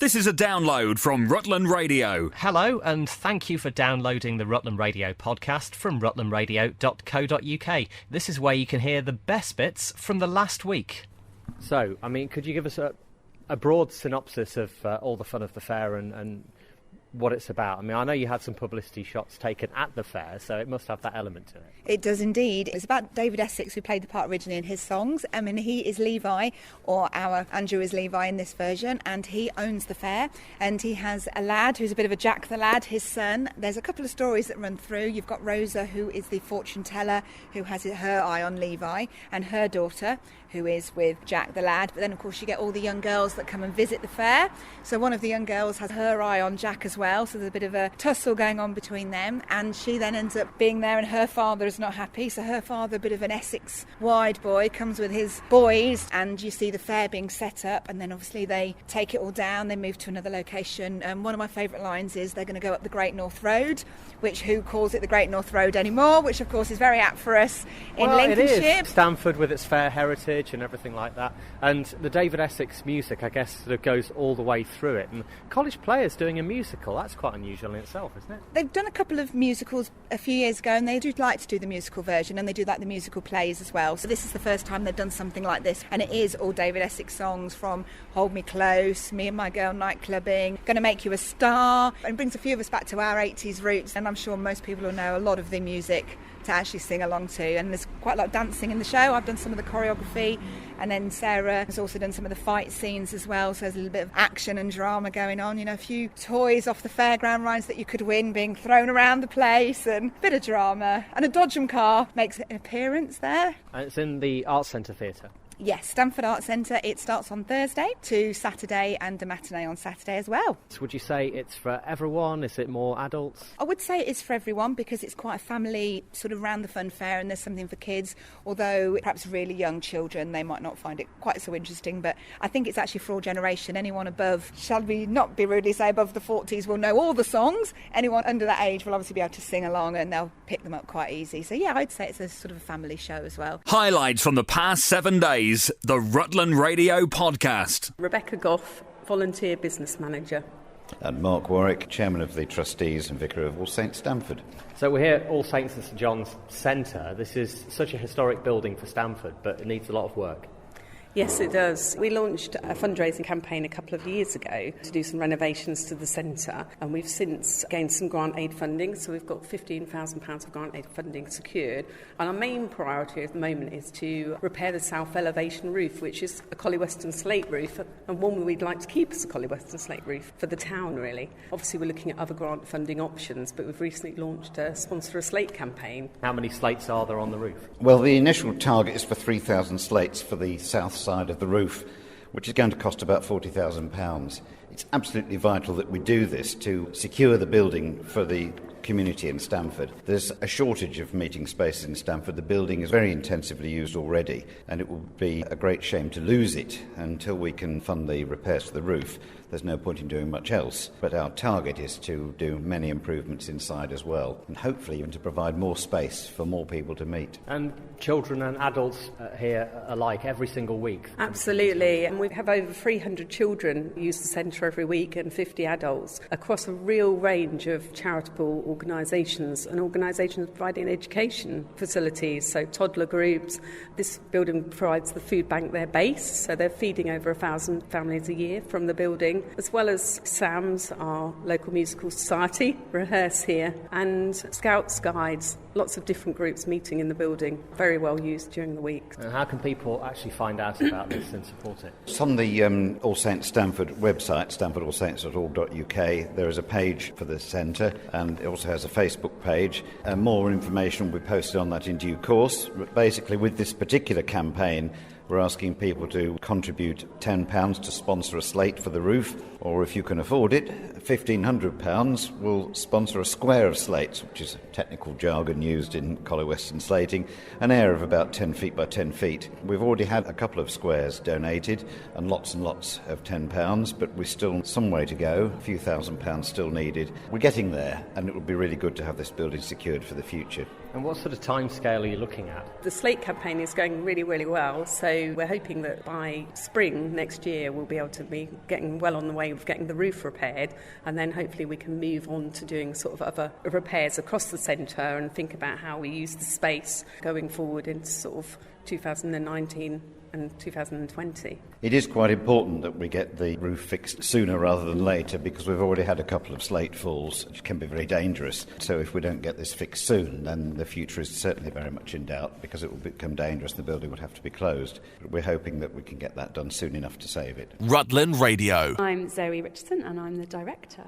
This is a download from Rutland Radio. Hello, and thank you for downloading the Rutland Radio podcast from rutlandradio.co.uk. This is where you can hear the best bits from the last week. So, I mean, could you give us a broad synopsis of all the fun of the fair and what it's about? I mean, I know you had some publicity shots taken at the fair, so it must have that element to it. It does indeed. It's about David Essex, who played the part originally in his songs. I mean, he is Levi, or our Andrew is Levi in this version, and he owns the fair. And he has a lad who's a bit of a Jack the Lad, his son. There's a couple of stories that run through. You've got Rosa, who is the fortune teller, who has her eye on Levi, and her daughter, who is with Jack the Lad. But then, of course, you get all the young girls that come and visit the fair. So one of the young girls has her eye on Jack as well. So there's a bit of a tussle going on between them. And she then ends up being there, and her father is not happy. So her father, a bit of an Essex wide boy, comes with his boys, and you see the fair being set up. And then obviously they take it all down. They move to another location. One of my favourite lines is they're going to go up the Great North Road, which who calls it the Great North Road anymore, which of course is very apt for us in Lincolnshire. It is. Stamford with its fair heritage and everything like that. And the David Essex music, I guess, sort of goes all the way through it. And college players doing a musical, that's quite unusual in itself, isn't it? They've done a couple of musicals a few years ago, and they do like to do the musical version, and they do like the musical plays as well. So this is the first time they've done something like this, and it is all David Essex songs from Hold Me Close, Me and My Girl Night Clubbing, Gonna Make You a Star, and brings a few of us back to our 80s roots. And I'm sure most people will know a lot of the music to actually sing along to, and there's quite a lot of dancing in the show. I've done some of the choreography, and then Sarah has also done some of the fight scenes as well, so there's a little bit of action and drama going on, you know, a few toys off the fairground rides that you could win being thrown around the place, and a bit of drama, and a Dodgem car makes an appearance there. And it's in the Arts Centre Theatre. Yes, Stamford Arts Centre. It starts on Thursday to Saturday, and a matinee on Saturday as well. So would you say it's for everyone? Is it more adults? I would say it is for everyone, because it's quite a family sort of round the fun fair, and there's something for kids, although perhaps really young children, they might not find it quite so interesting. But I think it's actually for all generation. Anyone above, shall we not be rudely say above the 40s, will know all the songs. Anyone under that age will obviously be able to sing along, and they'll pick them up quite easy. So yeah, I'd say it's a sort of a family show as well. Highlights from the past 7 days, the Rutland Radio Podcast. Rebecca Goff, Volunteer Business Manager. And Mark Warwick, Chairman of the Trustees and Vicar of All Saints Stamford. So we're here at All Saints and St John's Centre. This is such a historic building for Stamford, but it needs a lot of work. Yes, it does. We launched a fundraising campaign a couple of years ago to do some renovations to the centre, and we've since gained some grant aid funding, so we've got £15,000 of grant aid funding secured. And our main priority at the moment is to repair the south elevation roof, which is a Collie Weston slate roof, and one we'd like to keep as a Collie Weston slate roof for the town, really. Obviously, we're looking at other grant funding options, but we've recently launched a Sponsor a Slate campaign. How many slates are there on the roof? Well, the initial target is for 3,000 slates for the south side of the roof, which is going to cost about £40,000. It's absolutely vital that we do this to secure the building for the community in Stamford. There's a shortage of meeting spaces in Stamford. The building is very intensively used already, and it would be a great shame to lose it until we can fund the repairs to the roof. There's no point in doing much else. But our target is to do many improvements inside as well, and hopefully even to provide more space for more people to meet. And children and adults here alike every single week? Absolutely. And we have over 300 children use the centre every week, and 50 adults across a real range of charitable organisations and organisations providing education facilities, so toddler groups. This building provides the food bank their base, so they're feeding over 1,000 families a year from the building, as well as SAMS, our local musical society, rehearse here, and Scouts Guides, lots of different groups meeting in the building, very well used during the week. And how can people actually find out about this and support it? It's on the All Saints Stamford website, stamfordallsaints.org.uk. There is a page for the centre, and it also has a Facebook page. More information will be posted on that in due course. But basically, with this particular campaign, we're asking people to contribute £10 to sponsor a slate for the roof, or if you can afford it, £1,500 will sponsor a square of slates, which is technical jargon used in Collie Weston slating, an area of about 10 feet by 10 feet. We've already had a couple of squares donated and lots of £10, but we're still some way to go, a few £1,000s still needed. We're getting there, and it would be really good to have this building secured for the future. And what sort of timescale are you looking at? The slate campaign is going really, really well, so So we're hoping that by spring next year we'll be able to be getting well on the way of getting the roof repaired, and then hopefully we can move on to doing sort of other repairs across the centre and think about how we use the space going forward into sort of 2019 and 2020. It is quite important that we get the roof fixed sooner rather than later, because we've already had a couple of slate falls, which can be very dangerous. So if we don't get this fixed soon, then the future is certainly very much in doubt, because it will become dangerous and the building would have to be closed. But we're hoping that we can get that done soon enough to save it. Rutland Radio. I'm Zoe Richardson and I'm the director.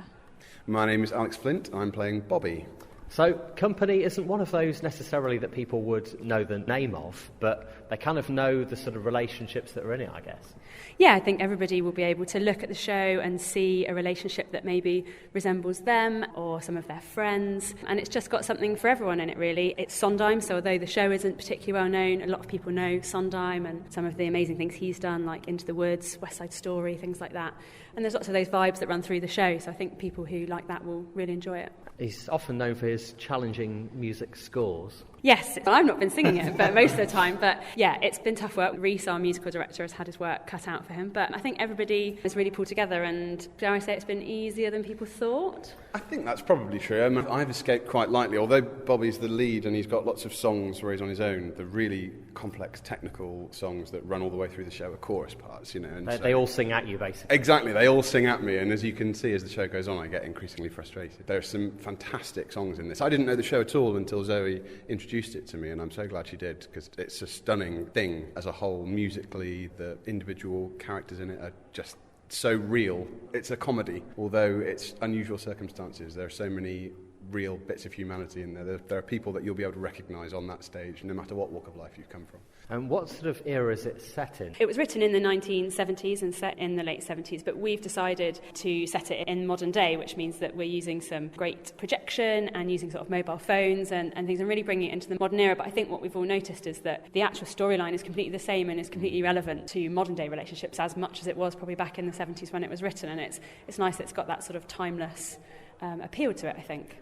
My name is Alex Flint. I'm playing Bobby. So Company isn't one of those necessarily that people would know the name of, but they kind of know the sort of relationships that are in it, I guess. Yeah, I think everybody will be able to look at the show and see a relationship that maybe resembles them or some of their friends. And it's just got something for everyone in it, really. It's Sondheim, so although the show isn't particularly well known, a lot of people know Sondheim and some of the amazing things he's done, like Into the Woods, West Side Story, things like that. And there's lots of those vibes that run through the show, so I think people who like that will really enjoy it. He's often known for his challenging music scores. Yes, I've not been singing it, but most of the time. But yeah, it's been tough work. Rhys, our musical director, has had his work cut out for him. But I think everybody has really pulled together, and dare I say it's been easier than people thought? I think that's probably true. I mean, I've escaped quite lightly, although Bobby's the lead and he's got lots of songs where he's on his own. The really complex technical songs that run all the way through the show are chorus parts, you know. And They all sing at you, basically. Exactly, they all sing at me, and as you can see as the show goes on, I get increasingly frustrated. There are some fantastic songs in this. I didn't know the show at all until Zoe introduced it to me, and I'm so glad she did, because it's a stunning thing as a whole. Musically, the individual characters in it are just so real. It's a comedy, although it's unusual circumstances. There are so many real bits of humanity in there. There are people that you'll be able to recognise on that stage, no matter what walk of life you've come from. And what sort of era is it set in? It was written in the 1970s and set in the late 70s, but we've decided to set it in modern day, which means that we're using some great projection and using sort of mobile phones and things, and really bringing it into the modern era. But I think what we've all noticed is that the actual storyline is completely the same and is completely relevant to modern day relationships as much as it was probably back in the 70s when it was written, and it's nice that it's got that sort of timeless appeal to it, I think.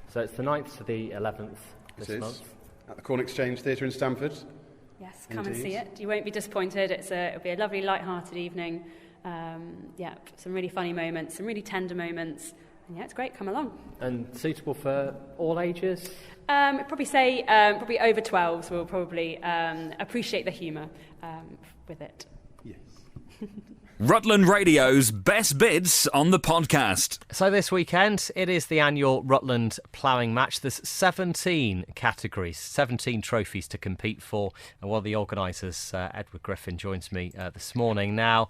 So it's the 9th to the 11th this month. At the Corn Exchange Theatre in Stamford. Yes, come Indeed. and see it. You won't be disappointed. It'll be a lovely, light-hearted evening. Some really funny moments, some really tender moments. And yeah, it's great. Come along. And suitable for all ages? I'd probably say probably over 12s will probably appreciate the humour with it. Yes. Rutland Radio's best bits on the podcast. So this weekend, it is the annual Rutland ploughing match. There's 17 categories, 17 trophies to compete for. And one of the organisers, Edward Griffin, joins me this morning. Now,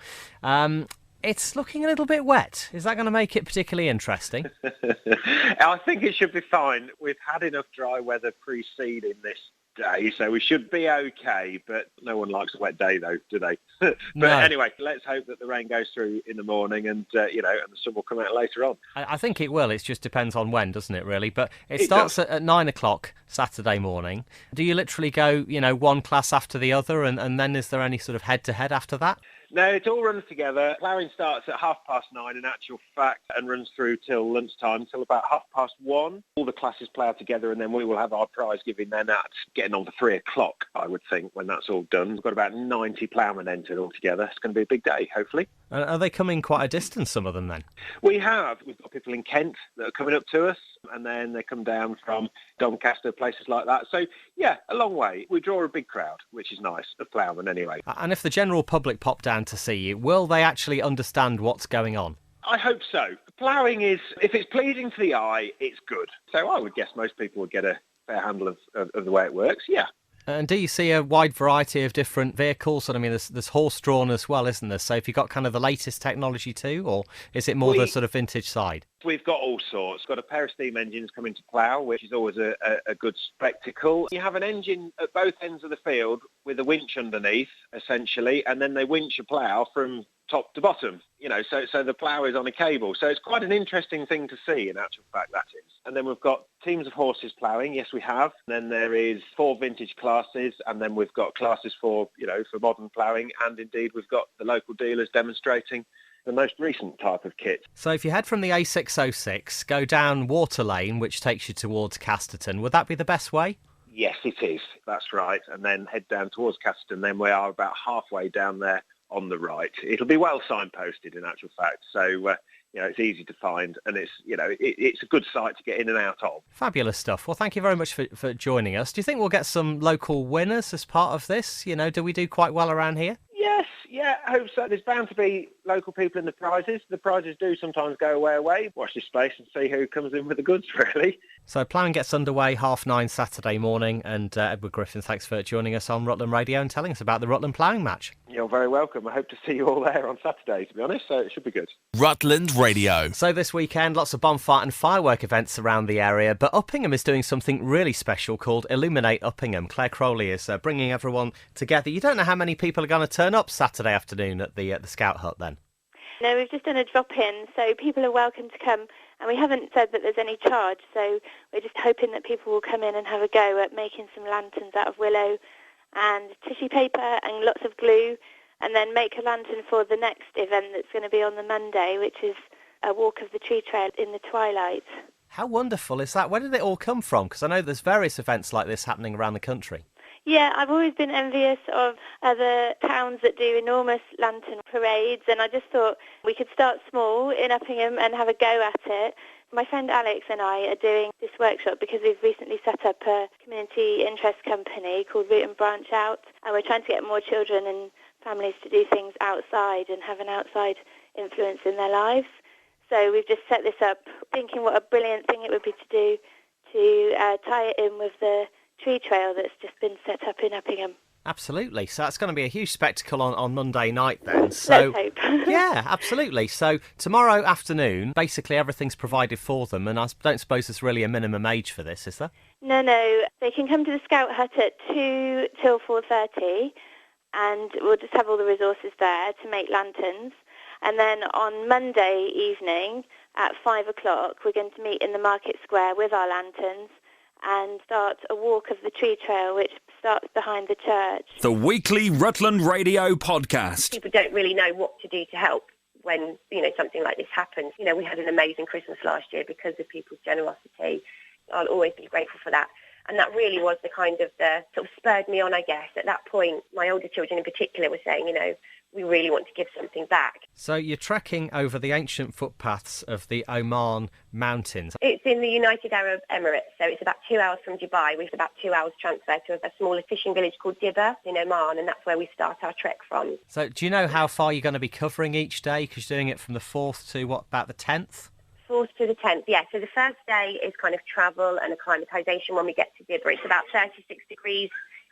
it's looking a little bit wet. Is that going to make it particularly interesting? I think it should be fine. We've had enough dry weather preceding this day, so we should be okay, but no one likes a wet day though, do they? But No. Anyway, let's hope that the rain goes through in the morning and and the sun will come out later on. I think it will. It just depends on when, doesn't it, really? But it It starts at 9 o'clock Saturday morning. Do you literally go, one class after the other, and then is there any sort of head-to-head after that? No, it all runs together. Ploughing starts at 9:30 in actual fact and runs through till lunchtime, till about 1:30. All the classes plough together, and then we will have our prize giving then at getting on for 3 o'clock, I would think, when that's all done. We've got about 90 ploughmen entered altogether. It's going to be a big day, hopefully. Are they coming quite a distance, some of them, then? We've got people in Kent that are coming up to us, and then they come down from Doncaster, places like that. So, yeah, a long way. We draw a big crowd, which is nice, of ploughmen anyway. And if the general public pop down to see you, will they actually understand what's going on? I hope so. Ploughing is, if it's pleasing to the eye, it's good. So I would guess most people would get a fair handle of the way it works, yeah. And do you see a wide variety of different vehicles? And I mean, there's horse-drawn as well, isn't there? So have you got kind of the latest technology too, or is it more the sort of vintage side? We've got all sorts. Got a pair of steam engines coming to plough, which is always a good spectacle. You have an engine at both ends of the field with a winch underneath, essentially, and then they winch a plough from top to bottom, so the plough is on a cable. So it's quite an interesting thing to see, in actual fact, that is. And then we've got teams of horses ploughing, yes we have. Then there is 4 vintage classes, and then we've got classes for modern ploughing, and indeed we've got the local dealers demonstrating the most recent type of kit. So if you head from the A606, go down Water Lane, which takes you towards Casterton, would that be the best way? Yes, it is. That's right. And then head down towards Casterton. Then we are about halfway down there on the right. It'll be well signposted, in actual fact. So, it's easy to find, and it's a good site to get in and out of. Fabulous stuff. Well, thank you very much for joining us. Do you think we'll get some local winners as part of this? Do we do quite well around here? Yes, yeah, I hope so. There's bound to be local people in the prizes. The prizes do sometimes go away. Watch this space and see who comes in with the goods, really. So ploughing gets underway 9:30 Saturday morning, and Edward Griffin, thanks for joining us on Rutland Radio and telling us about the Rutland ploughing match. You're very welcome. I hope to see you all there on Saturday, to be honest, so it should be good. Rutland Radio. So this weekend, lots of bonfire and firework events around the area, but Uppingham is doing something really special called Illuminate Uppingham. Claire Crowley is bringing everyone together. You don't know how many people are going to turn up Saturday afternoon at the Scout Hut then? No, we've just done a drop-in, so people are welcome to come, and we haven't said that there's any charge, so we're just hoping that people will come in and have a go at making some lanterns out of willow and tissue paper and lots of glue, and then make a lantern for the next event that's going to be on the Monday, which is a walk of the tree trail in the twilight. How wonderful is that? Where did it all come from? Because I know there's various events like this happening around the country. Yeah, I've always been envious of other towns that do enormous lantern parades, and I just thought we could start small in Uppingham and have a go at it. My friend Alex and I are doing this workshop because we've recently set up a community interest company called Root and Branch Out, and we're trying to get more children and families to do things outside and have an outside influence in their lives. So we've just set this up thinking what a brilliant thing it would be to do to tie it in with the tree trail that's just been set up in Uppingham. Absolutely. So that's going to be a huge spectacle on Monday night then. So, let's hope. Yeah, absolutely. So tomorrow afternoon, basically everything's provided for them, and I don't suppose there's really a minimum age for this, is there? No. They can come to the Scout Hut at 2 till 4:30, and we'll just have all the resources there to make lanterns. And then on Monday evening at 5 o'clock, we're going to meet in the market square with our lanterns and start a walk of the tree trail, which starts behind the church. The weekly Rutland Radio podcast. People don't really know what to do to help when, something like this happens. We had an amazing Christmas last year because of people's generosity. I'll always be grateful for that. And that really was the kind of sort of spurred me on, I guess. At that point, my older children in particular were saying, we really want to give something back. So you're trekking over the ancient footpaths of the Oman Mountains. It's in the United Arab Emirates, so it's about 2 hours from Dubai. We've about 2 hours transfer to a smaller fishing village called Dibba in Oman, and that's where we start our trek from. So do you know how far you're going to be covering each day? Because you're doing it from the 4th to, about the 10th? 4th to the 10th, yeah. So the first day is kind of travel and acclimatisation when we get to Dibba. It's about 36 degrees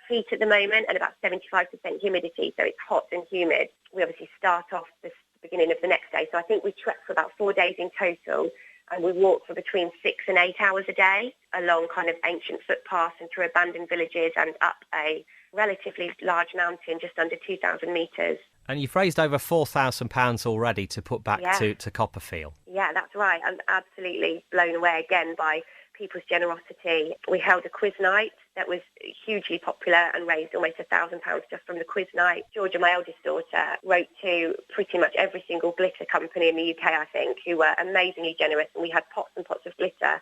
heat at the moment and about 75% humidity, so it's hot and humid. We obviously start off the beginning of the next day, so I think we trek for about 4 days in total, and we walk for between 6 and 8 hours a day along kind of ancient footpaths and through abandoned villages and up a relatively large mountain just under 2,000 metres. And you've raised over £4,000 already to put back to Copperfield. Yeah, that's right. I'm absolutely blown away again by people's generosity. We held a quiz night that was hugely popular and raised almost £1,000 just from the quiz night. Georgia, my eldest daughter, wrote to pretty much every single glitter company in the UK, I think, who were amazingly generous, and we had pots and pots of glitter.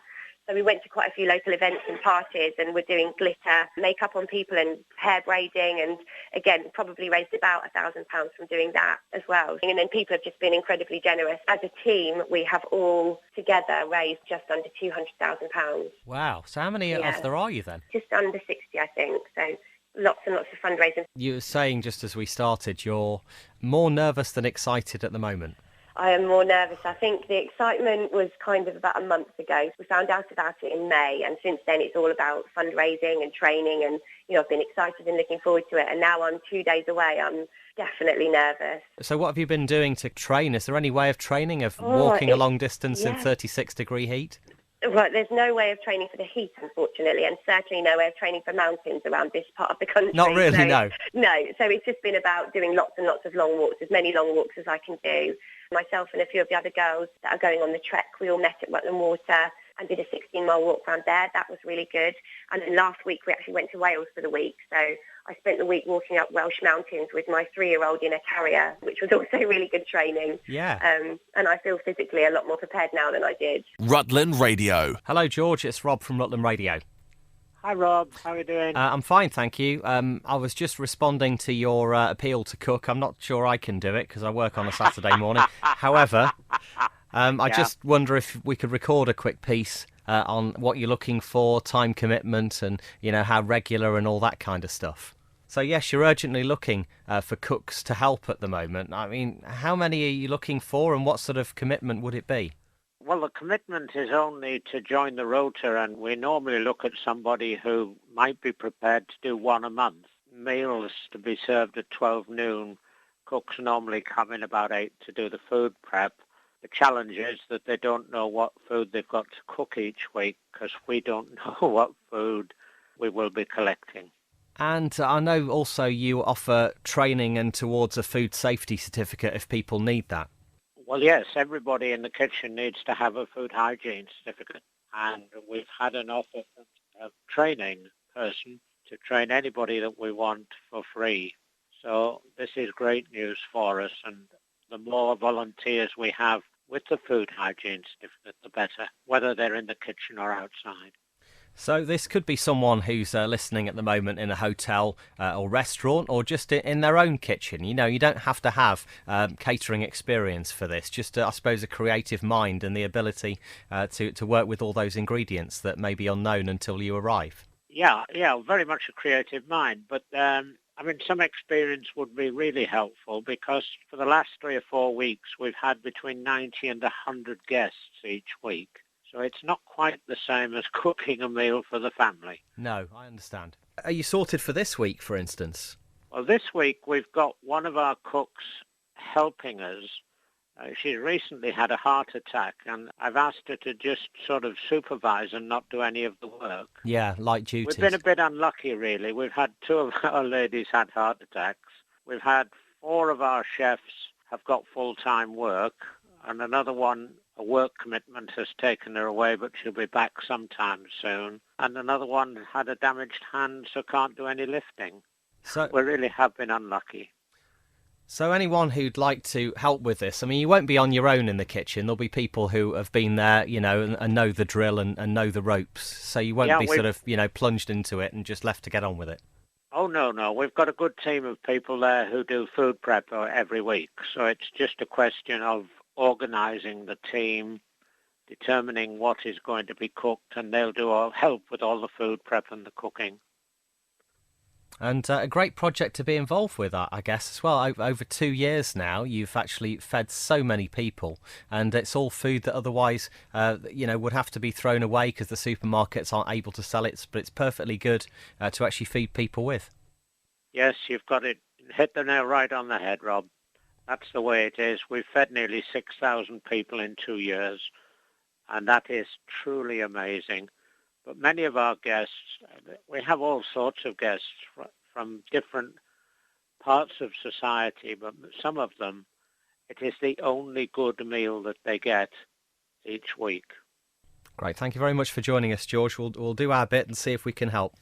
So we went to quite a few local events and parties, and we're doing glitter makeup on people and hair braiding, and again probably raised about £1,000 from doing that as well. And then people have just been incredibly generous. As a team, we have all together raised just under £200,000. Wow. So how many of there are you then? Just under 60, I think. So lots and lots of fundraising. You were saying just as we started, you're more nervous than excited at the moment. I am more nervous. I think the excitement was kind of about a month ago. We found out about it in May, and since then it's all about fundraising and training, and I've been excited and looking forward to it, and now I'm 2 days away. I'm definitely nervous. So what have you been doing to train? Is there any way of training, of walking a long distance in 36 degree heat? Right, there's no way of training for the heat, unfortunately, and certainly no way of training for mountains around this part of the country. Not really, no. No, so it's just been about doing lots and lots of long walks, as many long walks as I can do. Myself and a few of the other girls that are going on the trek, we all met at Rutland Water and did a 16-mile walk around there. That was really good. And then last week we actually went to Wales for the week, so I spent the week walking up Welsh mountains with my 3-year-old in a carrier, which was also really good training. Yeah. And I feel physically a lot more prepared now than I did. Rutland Radio. Hello, George. It's Rob from Rutland Radio. Hi, Rob. How are you doing? I'm fine, thank you. I was just responding to your appeal to cook. I'm not sure I can do it because I work on a Saturday morning. However, I just wonder if we could record a quick piece on what you're looking for, time commitment, and how regular and all that kind of stuff. So yes, you're urgently looking for cooks to help at the moment. I mean, how many are you looking for, and what sort of commitment would it be? Well, the commitment is only to join the rota, and we normally look at somebody who might be prepared to do one a month. Meals to be served at 12 noon. Cooks normally come in about 8 to do the food prep. The challenge is that they don't know what food they've got to cook each week because we don't know what food we will be collecting. And I know also you offer training and towards a food safety certificate if people need that. Well, yes, everybody in the kitchen needs to have a food hygiene certificate. And we've had an offer from a training person to train anybody that we want for free. So this is great news for us. And the more volunteers we have with the food hygiene certificate, the better, whether they're in the kitchen or outside. So this could be someone who's listening at the moment in a hotel or restaurant or just in their own kitchen. You don't have to have catering experience for this, just, I suppose, a creative mind and the ability to work with all those ingredients that may be unknown until you arrive. Yeah, very much a creative mind. But, some experience would be really helpful because for the last 3 or 4 weeks, we've had between 90 and 100 guests each week. So it's not quite the same as cooking a meal for the family. No, I understand. Are you sorted for this week, for instance? Well, this week we've got one of our cooks helping us. She's recently had a heart attack, and I've asked her to just sort of supervise and not do any of the work. Yeah, light duties. We've been a bit unlucky, really. We've had 2 of our ladies had heart attacks. We've had 4 of our chefs have got full-time work, and another one, a work commitment has taken her away, but she'll be back sometime soon. And another one had a damaged hand, so can't do any lifting. So we really have been unlucky. So anyone who'd like to help with this, I mean, you won't be on your own in the kitchen. There'll be people who have been there, and know the drill and know the ropes. So you won't be sort of, plunged into it and just left to get on with it. Oh, no. We've got a good team of people there who do food prep every week. So it's just a question of organising the team, determining what is going to be cooked, and they'll help with all the food prep and the cooking. And a great project to be involved with, I guess, as well. Over 2 years now, you've actually fed so many people, and it's all food that otherwise, would have to be thrown away because the supermarkets aren't able to sell it, but it's perfectly good to actually feed people with. Yes, you've got it. Hit the nail right on the head, Rob. That's the way it is. We've fed nearly 6,000 people in 2 years, and that is truly amazing. But many of our guests, we have all sorts of guests from different parts of society, but some of them, it is the only good meal that they get each week. Great. Thank you very much for joining us, George. We'll do our bit and see if we can help.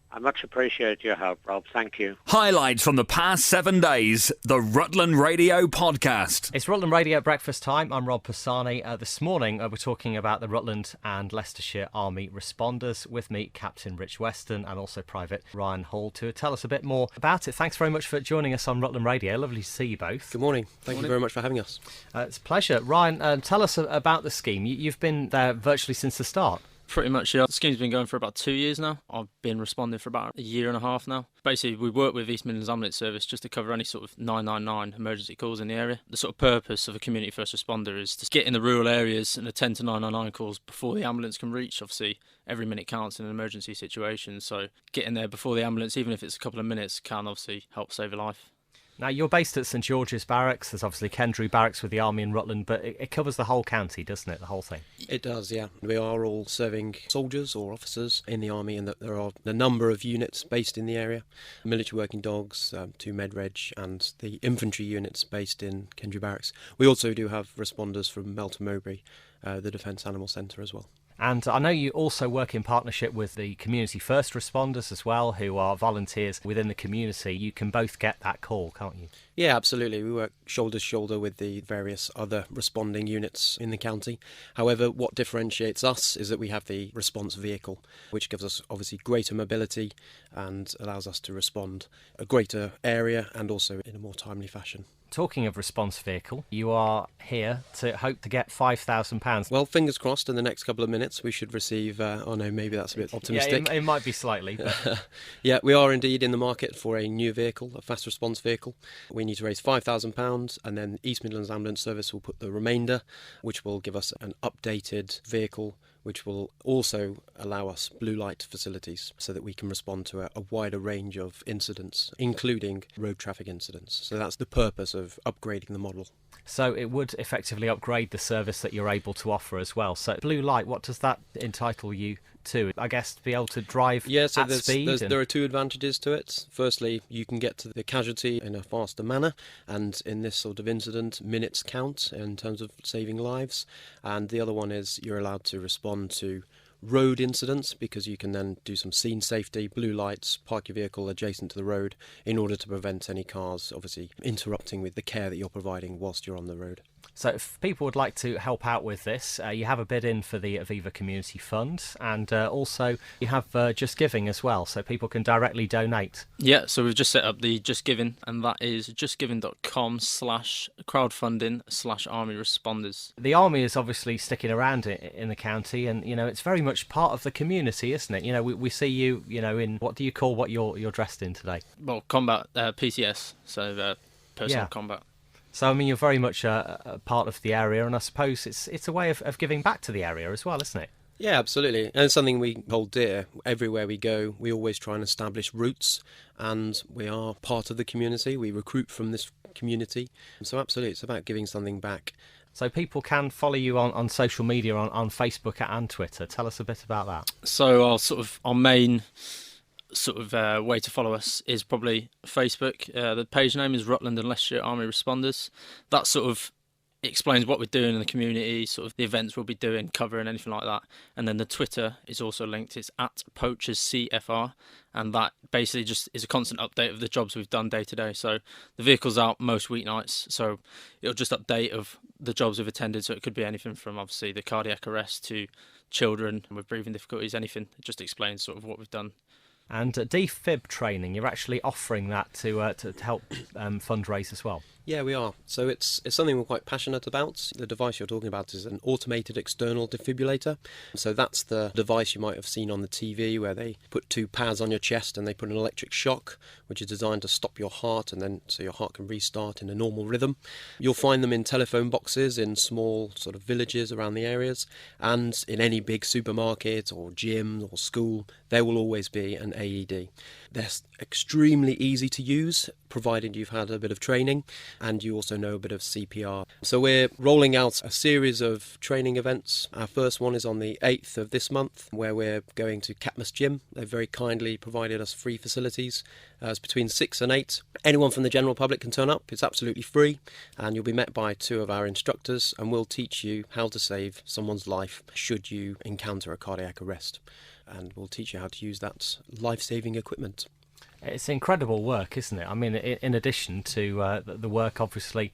I much appreciate your help, Rob. Thank you. Highlights from the past 7 days, the Rutland Radio Podcast. It's Rutland Radio at breakfast time. I'm Rob Pisani. This morning, we're talking about the Rutland and Leicestershire Army responders. With me, Captain Rich Weston and also Private Ryan Hall to tell us a bit more about it. Thanks very much for joining us on Rutland Radio. Lovely to see you both. Good morning. Thank you very much for having us. It's a pleasure. Ryan, tell us about the scheme. You've been there virtually since the start. Pretty much, yeah. The scheme's been going for about 2 years now. I've been responding for about 1.5 years now. Basically, we work with East Midlands Ambulance Service just to cover any sort of 999 emergency calls in the area. The sort of purpose of a community first responder is to get in the rural areas and attend to 999 calls before the ambulance can reach. Obviously, every minute counts in an emergency situation, so getting there before the ambulance, even if it's a couple of minutes, can obviously help save a life. Now, you're based at St George's Barracks. There's obviously Kendrew Barracks with the Army in Rutland, but it covers the whole county, doesn't it, the whole thing? It does, yeah. We are all serving soldiers or officers in the Army, and that there are a number of units based in the area. Military working dogs, 2 Med-Reg, and the infantry units based in Kendrew Barracks. We also do have responders from Melton Mowbray, the Defence Animal Centre as well. And I know you also work in partnership with the community first responders as well, who are volunteers within the community. You can both get that call, can't you? Yeah, absolutely. We work shoulder to shoulder with the various other responding units in the county. However, what differentiates us is that we have the response vehicle, which gives us obviously greater mobility and allows us to respond a greater area and also in a more timely fashion. Talking of response vehicle, you are here to hope to get £5,000. Well, fingers crossed in the next couple of minutes we should receive, oh no, maybe that's a bit optimistic. Yeah, it might be slightly. But... Yeah, we are indeed in the market for a new vehicle, a fast response vehicle. We need to raise £5,000 and then East Midlands Ambulance Service will put the remainder, which will give us an updated vehicle which will also allow us blue light facilities so that we can respond to a wider range of incidents, including road traffic incidents. So that's the purpose of upgrading the model. So it would effectively upgrade the service that you're able to offer as well. So blue light, what does that entitle you to? I guess to be able to drive at speed? There are two advantages to it. Firstly, you can get to the casualty in a faster manner, and in this sort of incident, minutes count in terms of saving lives. And the other one is you're allowed to respond to road incidents because you can then do some scene safety, blue lights, park your vehicle adjacent to the road in order to prevent any cars obviously interrupting with the care that you're providing whilst you're on the road. So if people would like to help out with this, you have a bid in for the Aviva Community Fund, and also you have Just Giving as well, so people can directly donate. Yeah, so we've just set up the Just Giving, and that is justgiving.com/crowdfunding/army responders. The army is obviously sticking around in the county, and it's very much part of the community, isn't it? We see you, in what do you call what you're dressed in today? Well, combat PCS, so personal combat. So, you're very much a part of the area, and I suppose it's a way of giving back to the area as well, isn't it? Yeah, absolutely. And it's something we hold dear. Everywhere we go, we always try and establish roots, and we are part of the community. We recruit from this community. So, absolutely, it's about giving something back. So people can follow you on social media, on Facebook and Twitter. Tell us a bit about that. So our main way to follow us is probably Facebook. The page name is Rutland and Leicestershire Army Responders. That sort of explains what we're doing in the community, sort of the events we'll be doing, covering, anything like that. And then the Twitter is also linked. It's @PoachersCFR, and that basically just is a constant update of the jobs we've done day to day. So the vehicle's out most weeknights, so it'll just update of the jobs we've attended. So it could be anything from obviously the cardiac arrest to children with breathing difficulties, anything. It just explains sort of what we've done. And defib training, you're actually offering that to help fundraise as well. Yeah, we are. So it's something we're quite passionate about. The device you're talking about is an automated external defibrillator. So that's the device you might have seen on the TV where they put two pads on your chest and they put an electric shock, which is designed to stop your heart and then so your heart can restart in a normal rhythm. You'll find them in telephone boxes in small sort of villages around the areas, and in any big supermarket or gym or school, there will always be an AED. They're extremely easy to use, provided you've had a bit of training and you also know a bit of CPR. So we're rolling out a series of training events. Our first one is on the 8th of this month, where we're going to Catmus Gym. They've very kindly provided us free facilities. It's between 6 and 8. Anyone from the general public can turn up. It's absolutely free, and you'll be met by two of our instructors, and we'll teach you how to save someone's life should you encounter a cardiac arrest. And we'll teach you how to use that life-saving equipment. It's incredible work, isn't it? In addition to the work, obviously,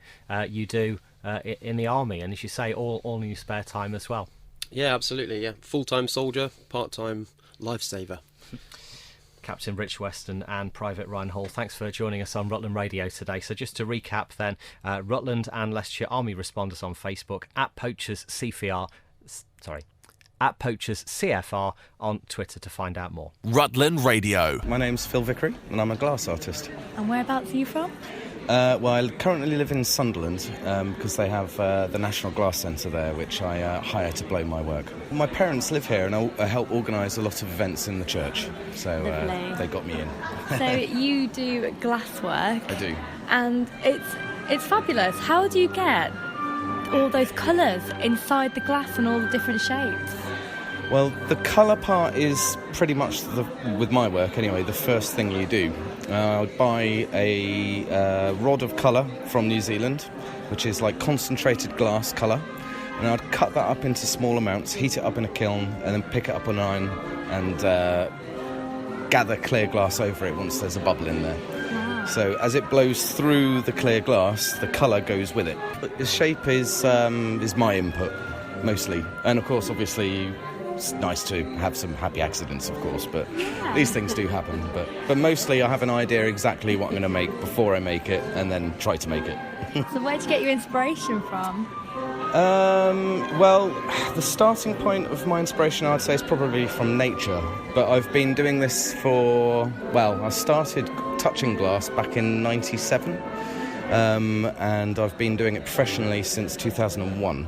you do in the army, and as you say, all in your spare time as well. Yeah, absolutely, yeah. Full-time soldier, part-time lifesaver. Captain Rich Weston and Private Ryan Hall, thanks for joining us on Rutland Radio today. So just to recap then, Rutland and Leicestershire Army Responders on Facebook, @PoachersCFR on Twitter to find out more. Rutland Radio. My name's Phil Vickery and I'm a glass artist. And whereabouts are you from? Well, I currently live in Sunderland because they have the National Glass Centre there, which I hire to blow my work. My parents live here and I help organise a lot of events in the church, so they got me in. So you do glass work? I do. And it's fabulous. How do you get all those colours inside the glass and all the different shapes? Well, the colour part is pretty much, with my work anyway, the first thing you do. I would buy a rod of colour from New Zealand, which is like concentrated glass colour, and I'd cut that up into small amounts, heat it up in a kiln, and then pick it up on an iron and gather clear glass over it once there's a bubble in there. Wow. So as it blows through the clear glass, the colour goes with it. But the shape is my input, mostly. And of course, obviously, it's nice to have some happy accidents, of course, but these things do happen. But mostly I have an idea exactly what I'm going to make before I make it, and then try to make it. So where do you get your inspiration from? Well, the starting point of my inspiration, I'd say, is probably from nature. But I've been doing this I started touching glass back in '97, and I've been doing it professionally since 2001.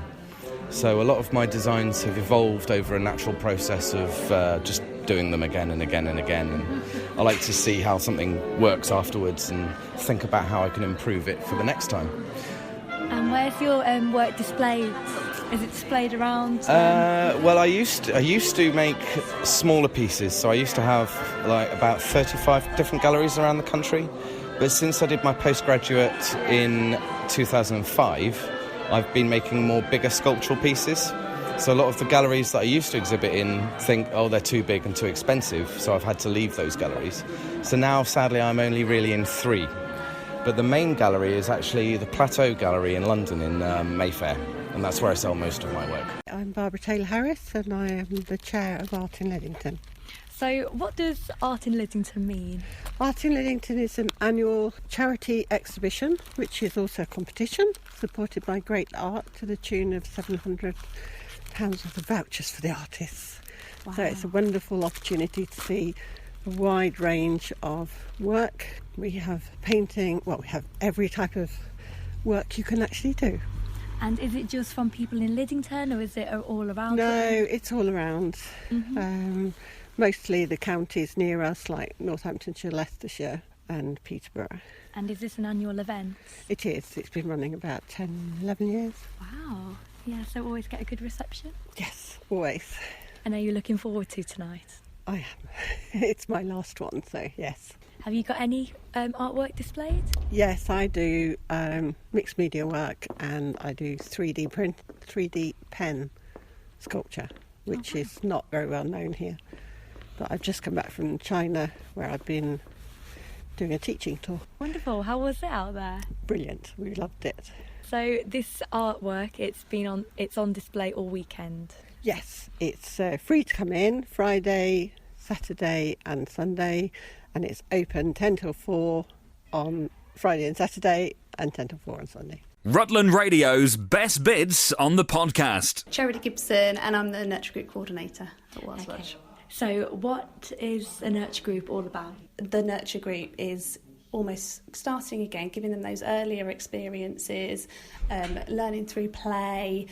So a lot of my designs have evolved over a natural process of just doing them again and again and again. And I like to see how something works afterwards and think about how I can improve it for the next time. And where's your work displayed? Is it displayed around? Well, I used to make smaller pieces, so I used to have like about 35 different galleries around the country. But since I did my postgraduate in 2005, I've been making more bigger sculptural pieces. So a lot of the galleries that I used to exhibit in think, oh, they're too big and too expensive, so I've had to leave those galleries. So now, sadly, I'm only really in 3. But the main gallery is actually the Plateau Gallery in London in Mayfair, and that's where I sell most of my work. I'm Barbara Taylor-Harris, and I am the chair of Art in Liddington. So what does Art in Liddington mean? Art in Liddington is an annual charity exhibition, which is also a competition, supported by Great Art to the tune of £700 worth of vouchers for the artists. Wow. So it's a wonderful opportunity to see a wide range of work. We have painting, we have every type of work you can actually do. And is it just from people in Liddington, or is it all around? No, it's all around. Mm-hmm. Mostly the counties near us, like Northamptonshire, Leicestershire and Peterborough. And is this an annual event? It is. It's been running about 10, 11 years. Wow. Yeah, so always get a good reception? Yes, always. And are you looking forward to tonight? I am. It's my last one, so yes. Have you got any artwork displayed? Yes, I do mixed media work, and I do 3D pen sculpture, which is not very well known here. But I've just come back from China, where I've been doing a teaching tour. Wonderful. How was it out there? Brilliant. We loved it. So this artwork, it's on display all weekend? Yes, it's free to come in Friday, Saturday and Sunday, and it's open 10 till 4 on Friday and Saturday and 10 till 4 on Sunday. Rutland Radio's Best Bits on the podcast. Charity Gibson, and I'm the Nurture Group Coordinator at Wales Lodge. So what is a Nurture Group all about? The Nurture Group is almost starting again, giving them those earlier experiences, learning through play,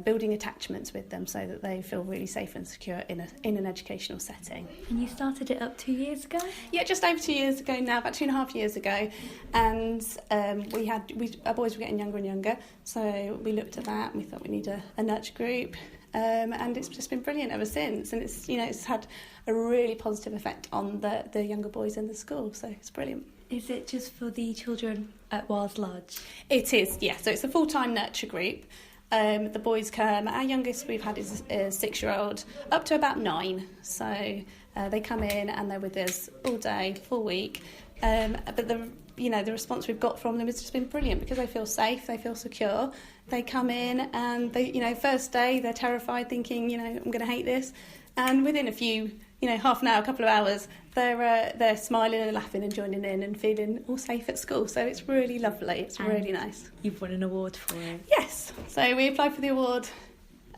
building attachments with them so that they feel really safe and secure in an educational setting. And you started it up 2 years ago? Yeah, just over 2 years ago now, about 2.5 years ago. And our boys were getting younger and younger, so we looked at that and we thought we need a nurture group. And it's just been brilliant ever since, and it's had a really positive effect on the younger boys in the school, so it's brilliant. Is it just for the children at Wales Lodge? It is, yeah. So it's a full-time nurture group. The boys come. Our youngest we've had is a 6-year-old, up to about 9. So they come in and they're with us all day, full week. But the response we've got from them has just been brilliant because they feel safe, they feel secure. They come in and they, first day they're terrified, thinking, I'm going to hate this. And within a few, half an hour, a couple of hours, they're smiling and laughing and joining in and feeling all safe at school. So it's really lovely. It's really nice. You've won an award for it. Yes. So we applied for the award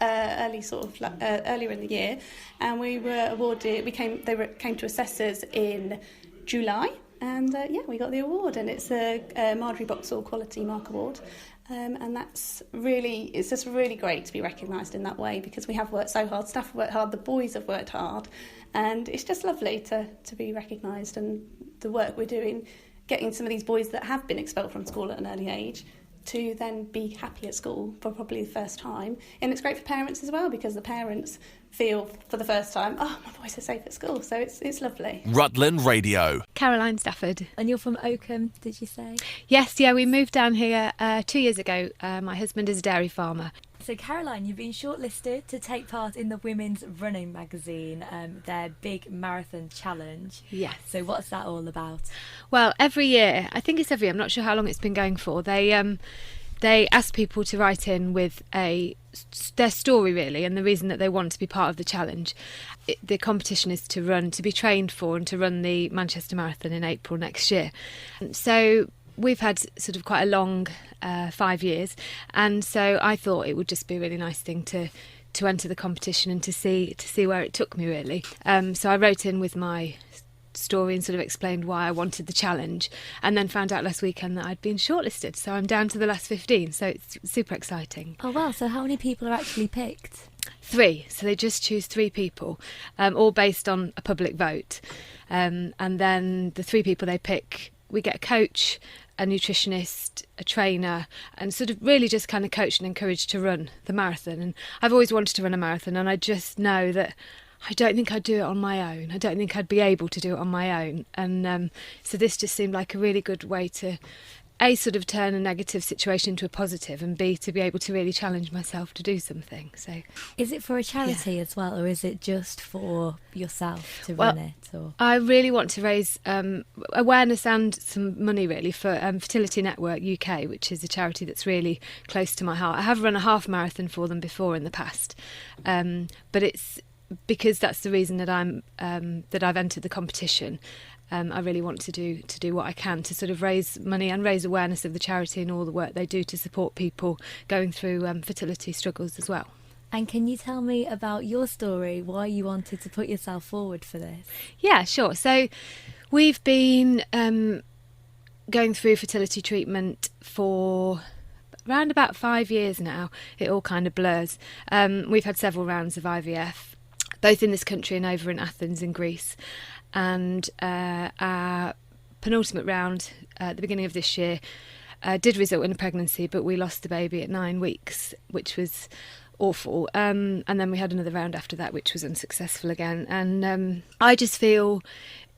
earlier in the year, and we were awarded. They came to assess us in July, and we got the award. And it's a Marjorie Boxall Quality Mark Award. And it's just really great to be recognised in that way because we have worked so hard, staff have worked hard, the boys have worked hard, and it's just lovely to be recognised, and the work we're doing, getting some of these boys that have been expelled from school at an early age to then be happy at school for probably the first time. And it's great for parents as well because the parents feel for the first time, oh, my boys are safe at school, so it's lovely. Rutland Radio. Caroline Stafford. And you're from Oakham, did you say? Yes, we moved down here 2 years ago. My husband is a dairy farmer. So Caroline, you've been shortlisted to take part in the Women's Running magazine, their big marathon challenge. Yes. So what's that all about? Well, every year, I think it's every year, I'm not sure how long it's been going for, they ask people to write in with their story really, and the reason that they want to be part of the challenge. The competition is to be trained for and to run the Manchester Marathon in April next year. So we've had sort of quite a long 5 years, and so I thought it would just be a really nice thing to enter the competition and to see where it took me really. So I wrote in with my story and sort of explained why I wanted the challenge, and then found out last weekend that I'd been shortlisted, so I'm down to the last 15, so it's super exciting. Oh wow, so how many people are actually picked? 3, so they just choose 3 people, all based on a public vote, and then the 3 people they pick, we get a coach, a nutritionist, a trainer, and sort of really just kind of coached and encouraged to run the marathon. And I've always wanted to run a marathon, and I just know that I don't think I'd do it on my own. I don't think I'd be able to do it on my own. And so this just seemed like a really good way to A, sort of turn a negative situation into a positive, and B, to be able to really challenge myself to do something. So, is it for a charity as well, or is it just for yourself to run it? Or I really want to raise awareness and some money really for Fertility Network UK, which is a charity that's really close to my heart. I have run a half marathon for them before in the past, but it's because that's the reason that I've entered the competition. I really want to do what I can to sort of raise money and raise awareness of the charity and all the work they do to support people going through fertility struggles as well. And can you tell me about your story, why you wanted to put yourself forward for this? Yeah, sure. So we've been going through fertility treatment for around about 5 years now. It all kind of blurs. We've had several rounds of IVF, both in this country and over in Athens in Greece. And our penultimate round at the beginning of this year did result in a pregnancy, but we lost the baby at 9 weeks, which was awful. And then we had another round after that, which was unsuccessful again. And I just feel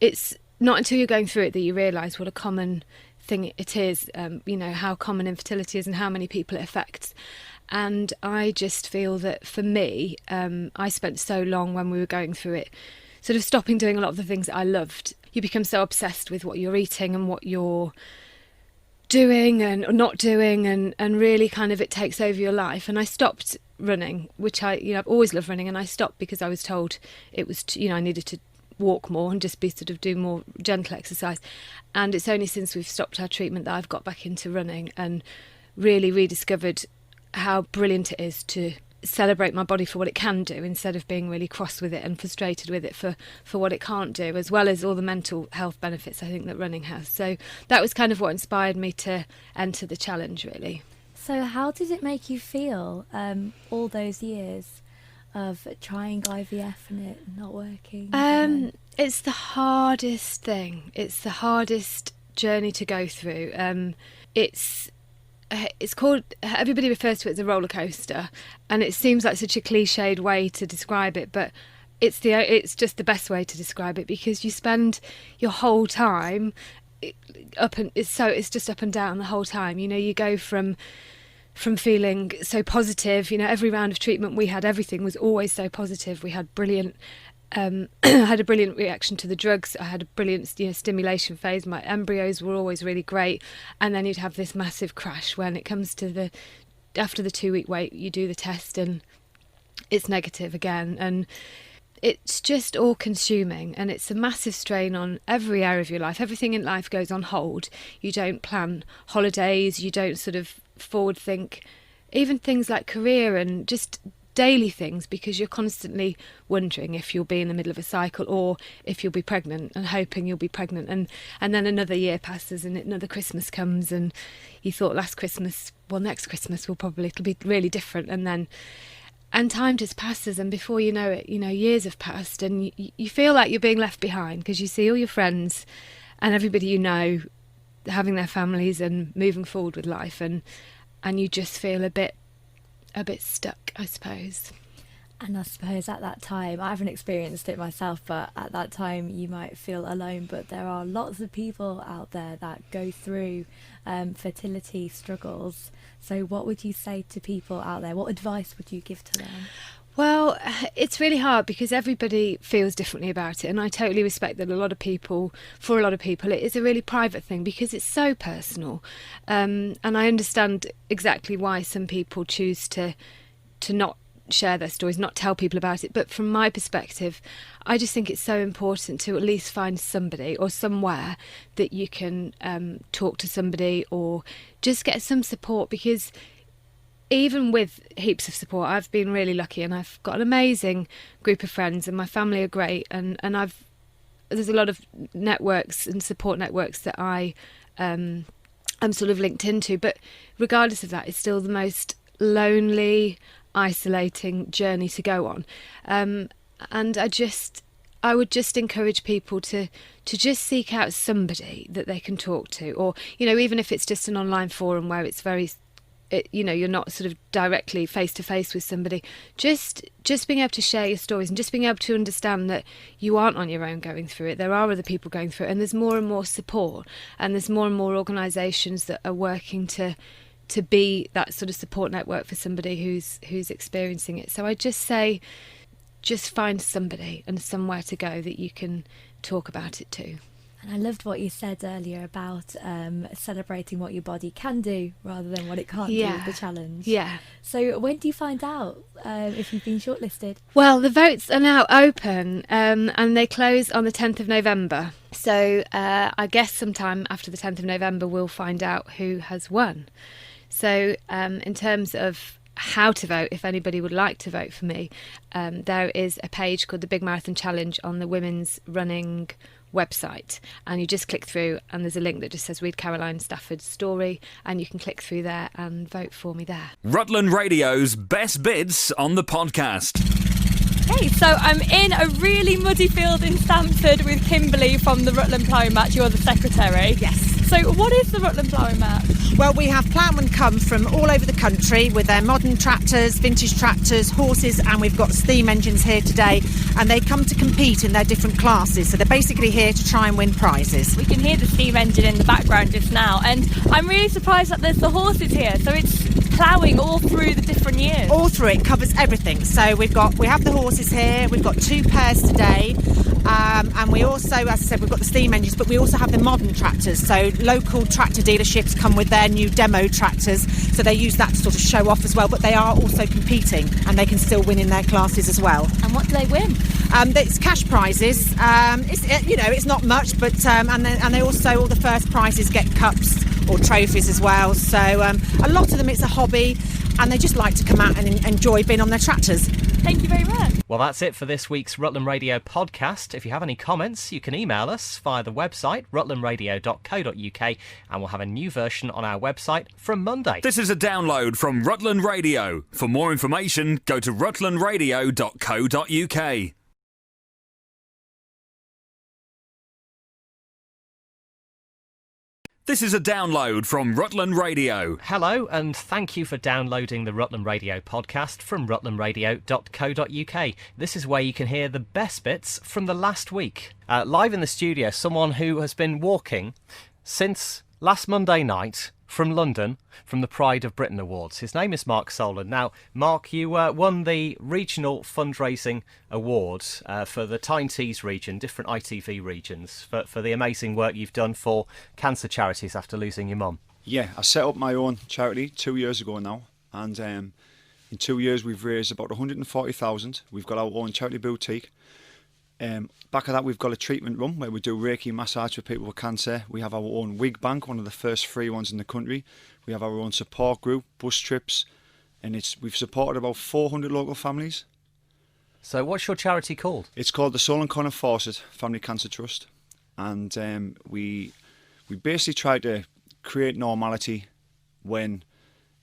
it's not until you're going through it that you realise what a common thing it is, how common infertility is and how many people it affects. And I just feel that for me, I spent so long when we were going through it sort of stopping doing a lot of the things that I loved. You become so obsessed with what you're eating and what you're doing and not doing, and really kind of it takes over your life. And I stopped running, which I've always loved running, and I stopped because I was told it was I needed to walk more and just do more gentle exercise. And it's only since we've stopped our treatment that I've got back into running and really rediscovered how brilliant it is to celebrate my body for what it can do instead of being really cross with it and frustrated with it for what it can't do, as well as all the mental health benefits I think that running has. So that was kind of what inspired me to enter the challenge, really. So how did it make you feel all those years of trying IVF and it not working? It's the hardest thing. It's the hardest journey to go through. It's called, everybody refers to it as a roller coaster, and it seems like such a cliched way to describe it, but it's just the best way to describe it, because you spend your whole time it's just up and down the whole time. You go from feeling so positive. Every round of treatment we had, everything was always so positive. We had brilliant had a brilliant reaction to the drugs. I had a brilliant stimulation phase. My embryos were always really great. And then you'd have this massive crash when it comes to after the 2-week wait, you do the test and it's negative again. And it's just all consuming, and it's a massive strain on every area of your life. Everything in life goes on hold. You don't plan holidays. You don't sort of forward think, even things like career and just daily things, because you're constantly wondering if you'll be in the middle of a cycle or if you'll be pregnant, and hoping you'll be pregnant, and then another year passes and another Christmas comes, and you thought next Christmas it'll be really different, and time just passes, and before you know it, years have passed, and you feel like you're being left behind, because you see all your friends and everybody having their families and moving forward with life, and you just feel a bit stuck, I suppose. And I suppose at that time, I haven't experienced it myself, but at that time you might feel alone. But there are lots of people out there that go through fertility struggles. So what would you say to people out there? What advice would you give to them? Well, it's really hard because everybody feels differently about it, and I totally respect that for a lot of people, it is a really private thing because it's so personal. And I understand exactly why some people choose to not share their stories, not tell people about it. But from my perspective, I just think it's so important to at least find somebody or somewhere that you can talk to somebody or just get some support, because even with heaps of support, I've been really lucky and I've got an amazing group of friends and my family are great, and there's a lot of networks and support networks that I'm sort of linked into, but regardless of that, it's still the most lonely, isolating journey to go on. And I would just encourage people to just seek out somebody that they can talk to, or, you know, even if it's just an online forum where it's you're not sort of directly face to face with somebody, just being able to share your stories and just being able to understand that you aren't on your own going through it. There are other people going through it, and there's more and more support, and there's more and more organisations that are working to be that sort of support network for somebody who's experiencing it. So I just say, just find somebody and somewhere to go that you can talk about it to. And I loved what you said earlier about celebrating what your body can do rather than what it can't do with the challenge. Yeah. So when do you find out if you've been shortlisted? Well, the votes are now open and they close on the 10th of November. So I guess sometime after the 10th of November we'll find out who has won. So in terms of how to vote, if anybody would like to vote for me, there is a page called the Big Marathon Challenge on the Women's Running website, and you just click through and there's a link that just says read Caroline Stafford's story, and you can click through there and vote for me there. Rutland Radio's best bits on the podcast. Okay, so I'm in a really muddy field in Stamford with Kimberly from the Rutland Ploughing Match. You're the secretary. Yes. So what is the Rutland Ploughing Match? Well, we have ploughmen come from all over the country with their modern tractors, vintage tractors, horses, and we've got steam engines here today, and they come to compete in their different classes. So they're basically here to try and win prizes. We can hear the steam engine in the background just now, and I'm really surprised that there's the horses here. So it's ploughing all through the different years. All through it, covers everything. So we have the horses here, we've got 2 pairs today, and we also, as I said, we've got the steam engines, but we also have the modern tractors. So local tractor dealerships come with their new demo tractors, so they use that to sort of show off as well, but they are also competing and they can still win in their classes as well. And what do they win? It's cash prizes. It's not much, but and they also, all the first prizes get cups or trophies as well. So a lot of them, it's a hobby, and they just like to come out and enjoy being on their tractors. Thank you very much. Well, that's it for this week's Rutland Radio podcast. If you have any comments, you can email us via the website rutlandradio.co.uk, and we'll have a new version on our website from Monday. This is a download from Rutland Radio. For more information, go to rutlandradio.co.uk. This is a download from Rutland Radio. Hello, and thank you for downloading the Rutland Radio podcast from rutlandradio.co.uk. This is where you can hear the best bits from the last week. Live in the studio, someone who has been walking since last Monday night from London, from the Pride of Britain Awards. His name is Mark Solan. Now, Mark, you won the Regional Fundraising Award for the Tyne Tees region, different ITV regions, for the amazing work you've done for cancer charities after losing your mum. Yeah, I set up my own charity 2 years ago now, and in 2 years we've raised about 140,000. We've got our own charity boutique. Back of that, we've got a treatment room where we do Reiki massage for people with cancer. We have our own wig bank, one of the first free ones in the country. We have our own support group, bus trips, and we've supported about 400 local families. So what's your charity called? It's called the Solon Connor Fawcett Family Cancer Trust, and we basically try to create normality when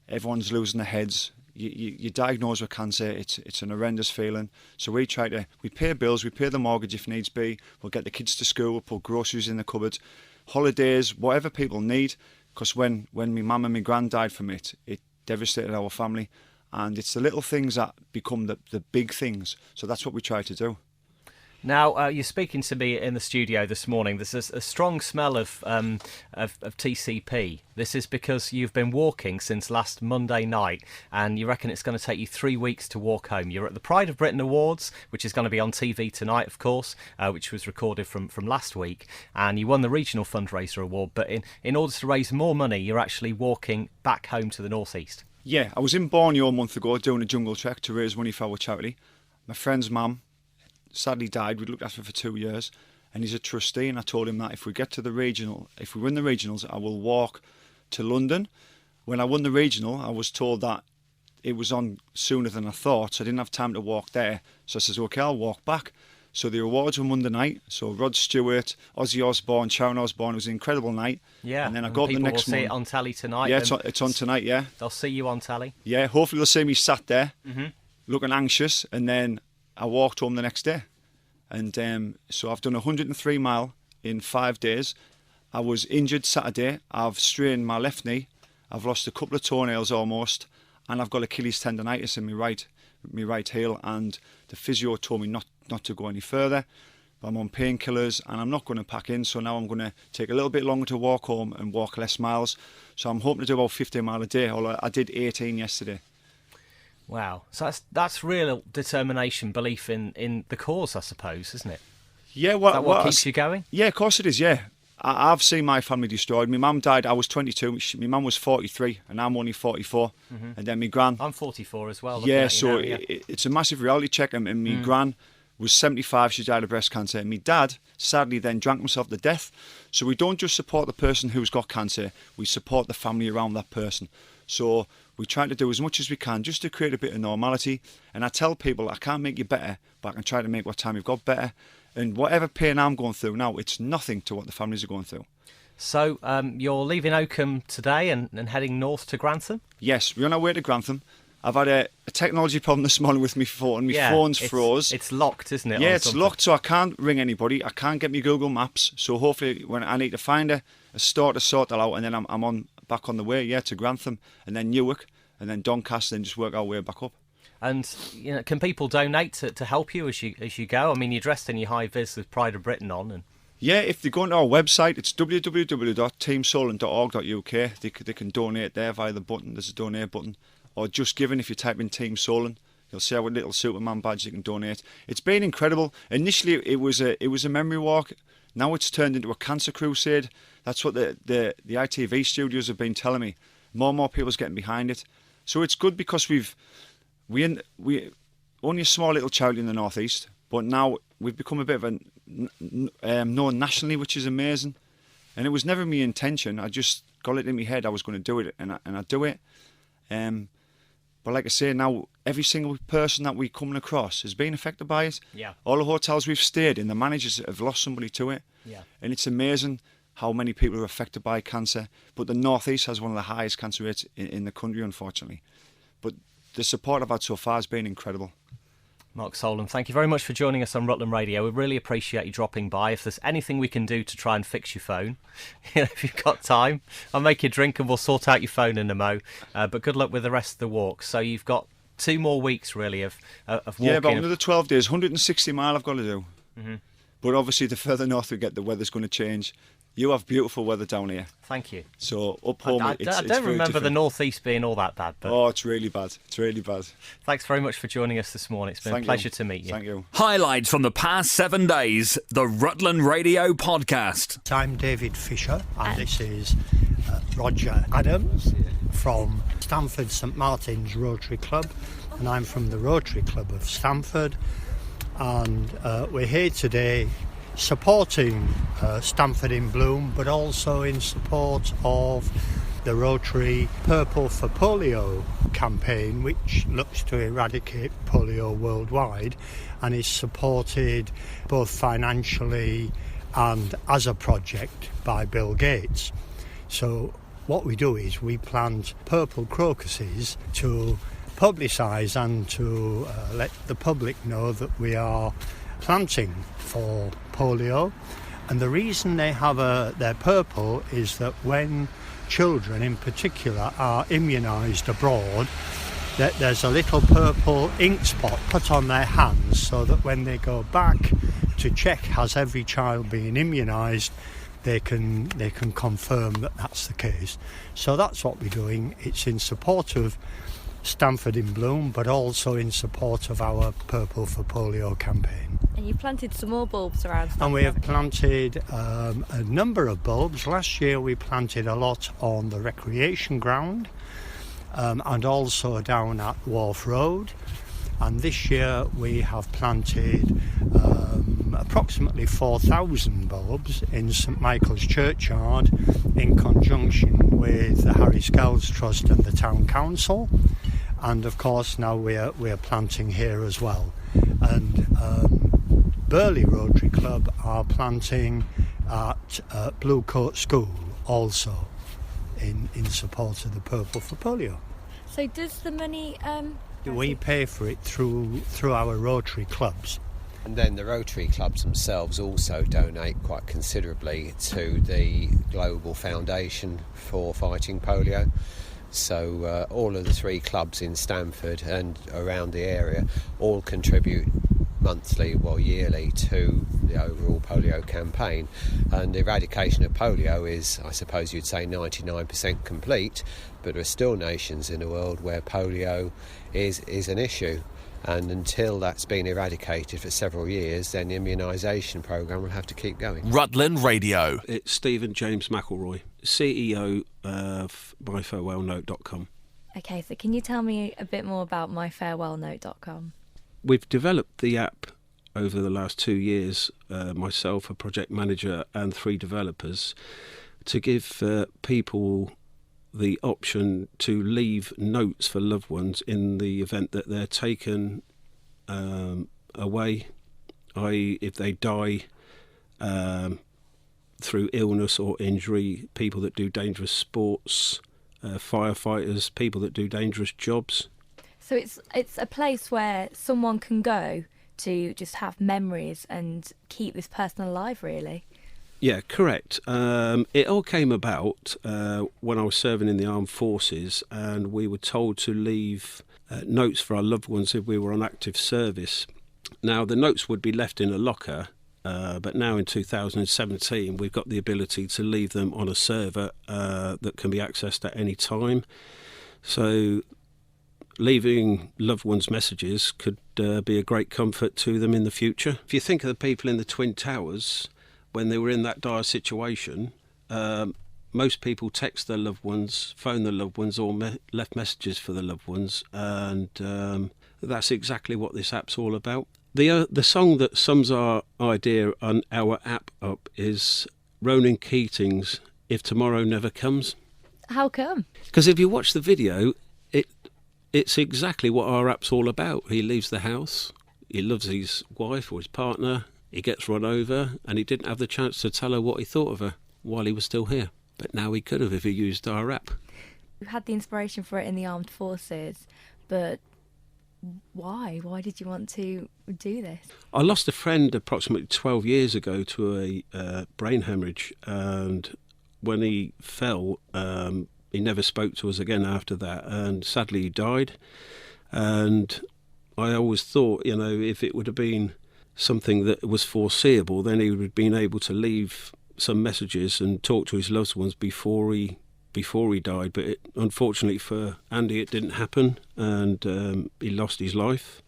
everyone's losing their heads. You're diagnosed with cancer, it's an horrendous feeling. So we pay bills, we pay the mortgage if needs be, we'll get the kids to school, we'll put groceries in the cupboard, holidays, whatever people need. Because when my mum and my gran died from it devastated our family. and it's the little things that become the big things. So that's what we try to do. Now, you're speaking to me in the studio this morning. There's a strong smell of TCP. This is because you've been walking since last Monday night, and you reckon it's going to take you 3 weeks to walk home. You're at the Pride of Britain Awards, which is going to be on TV tonight, of course, which was recorded from last week, and you won the Regional Fundraiser Award. But in order to raise more money, you're actually walking back home to the northeast. Yeah, I was in Borneo a month ago doing a jungle trek to raise money for our charity. My friend's mum sadly died. We'd looked after her for 2 years, and he's a trustee, and I told him that if we win the regionals, I will walk to London. When I won the regional, I was told that it was on sooner than I thought, so I didn't have time to walk there. So I says, okay, I'll walk back. So the awards were Monday night. So Rod Stewart, Ozzy Osbourne, Sharon Osbourne. It was an incredible night. Yeah, and then I got the next will see one. it on telly tonight. Yeah, it's on tonight. Yeah, they'll see you on telly. Yeah, hopefully they'll see me sat there, looking anxious, and then I walked home the next day. And so I've done 103 mile in 5 days. I was injured Saturday. I've strained my left knee. I've lost a couple of toenails almost, and I've got Achilles tendonitis in my right heel. And the physio told me not to go any further. But I'm on painkillers, and I'm not going to pack in. So now I'm going to take a little bit longer to walk home and walk less miles. So I'm hoping to do about 15 mile a day. Although I did 18 yesterday. Wow, so that's real determination, belief in the cause, I suppose, isn't it? Yeah, is that what keeps you going? Yeah, of course it is. Yeah, I've seen my family destroyed. My mum died. I was 22. My mum was 43, and I'm only 44. And then my gran. I'm 44 as well. Yeah, so it's a massive reality check. And my gran was 75. She died of breast cancer. And my dad sadly then drank himself to death. So we don't just support the person who's got cancer. We support the family around that person. So we try to do as much as we can just to create a bit of normality. And I tell people I can't make you better, but I can try to make what time you've got better. And whatever pain I'm going through now, it's nothing to what the families are going through. So you're leaving Oakham today and heading north to Grantham? Yes, we're on our way to Grantham. I've had a technology problem this morning with my phone. My phone's froze. It's locked, isn't it? Yeah, it's locked, so I can't ring anybody. I can't get my Google Maps. So hopefully when I need to find a store to sort that out, and then I'm back on the way, to Grantham, and then Newark, and then Doncaster, and just work our way back up. And can people donate to help you as you go? I mean, you're dressed in your high vis with Pride of Britain on, and yeah, if they go onto our website, it's www.teamsolent.org.uk. They can donate there via the button. There's a donate button, or Just Giving. If you type in Team Solent, you'll see our little Superman badge. You can donate. It's been incredible. Initially, it was a memory walk. Now it's turned into a cancer crusade. That's what the ITV studios have been telling me. More and more people's getting behind it. So it's good because we only a small little charity in the northeast, but now we've become a bit of a known nationally, which is amazing. And it was never my intention. I just got it in my head I was going to do it, and I do it. But like I say, now every single person that we're coming across has been affected by it. Yeah. All the hotels we've stayed in, the managers have lost somebody to it. Yeah. And it's amazing how many people are affected by cancer. But the northeast has one of the highest cancer rates in the country, unfortunately. But the support I've had so far has been incredible. Mark Solon, thank you very much for joining us on Rutland Radio. We really appreciate you dropping by. If there's anything we can do to try and fix your phone, if you've got time, I'll make you a drink and we'll sort out your phone in a mo. But good luck with the rest of the walk. So you've got 2 more weeks, really, of walking. Yeah, about another 12 days. 160 mile I've got to do. Mm-hmm. But obviously, the further north we get, the weather's going to change. You have beautiful weather down here. Thank you. So up home, I don't remember the northeast being all that bad. But oh, it's really bad. It's really bad. Thanks very much for joining us this morning. It's been a pleasure to meet you. Thank you. Highlights from the past 7 days, the Rutland Radio Podcast. I'm David Fisher, and this is Roger Adams from Stamford St Martin's Rotary Club, and I'm from the Rotary Club of Stamford, and we're here today supporting Stamford in Bloom, but also in support of the Rotary Purple for Polio campaign, which looks to eradicate polio worldwide and is supported both financially and as a project by Bill Gates. So what we do is we plant purple crocuses to publicise and to let the public know that we are planting for polio. And the reason they have their purple is that when children in particular are immunised abroad, there's a little purple ink spot put on their hands so that when they go back to check has every child been immunised, they can confirm that that's the case. So that's what we're doing. It's in support of Stamford in Bloom, but also in support of our Purple for Polio campaign. And you planted some more bulbs around Stamford. And we have planted a number of bulbs. Last year we planted a lot on the recreation ground and also down at Wharf Road. And this year we have planted approximately 4,000 bulbs in St Michael's Churchyard in conjunction with the Harry Scales Trust and the Town Council. And of course now we're planting here as well. And Burley Rotary Club are planting at Blue Coat School also in support of the Purple for Polio. So does the money... We pay for it through our Rotary clubs. And then the Rotary clubs themselves also donate quite considerably to the Global Foundation for Fighting Polio. So all of the 3 clubs in Stamford and around the area all contribute monthly or yearly to the overall polio campaign. And the eradication of polio is, I suppose you'd say, 99% complete, but there are still nations in the world where polio is an issue. And until that's been eradicated for several years, then the immunisation programme will have to keep going. Rutland Radio. It's Stephen James McElroy, CEO of myfarewellnote.com. Okay, so can you tell me a bit more about myfarewellnote.com? We've developed the app over the last 2 years, myself, a project manager and 3 developers, to give people the option to leave notes for loved ones in the event that they're taken away, i.e. if they die through illness or injury, people that do dangerous sports, firefighters, people that do dangerous jobs. So it's a place where someone can go to just have memories and keep this person alive, really. Yeah, correct. It all came about when I was serving in the armed forces, and we were told to leave notes for our loved ones if we were on active service. Now, the notes would be left in a locker, but now in 2017 we've got the ability to leave them on a server that can be accessed at any time. So leaving loved ones' messages could be a great comfort to them in the future. If you think of the people in the Twin Towers, when they were in that dire situation, most people text their loved ones, phone their loved ones, or left messages for their loved ones, and that's exactly what this app's all about. The song that sums our idea on our app up is Ronan Keating's If Tomorrow Never Comes. How come? Because if you watch the video, it's exactly what our app's all about. He leaves the house, he loves his wife or his partner, he gets run over, and he didn't have the chance to tell her what he thought of her while he was still here. But now he could have if he used our app. You had the inspiration for it in the armed forces, but why? Why did you want to do this? I lost a friend approximately 12 years ago to a brain hemorrhage, and when he fell, he never spoke to us again after that, and sadly he died. And I always thought, if it would have been something that was foreseeable, then he would have been able to leave some messages and talk to his loved ones before he died. But unfortunately for Andy, it didn't happen, and he lost his life.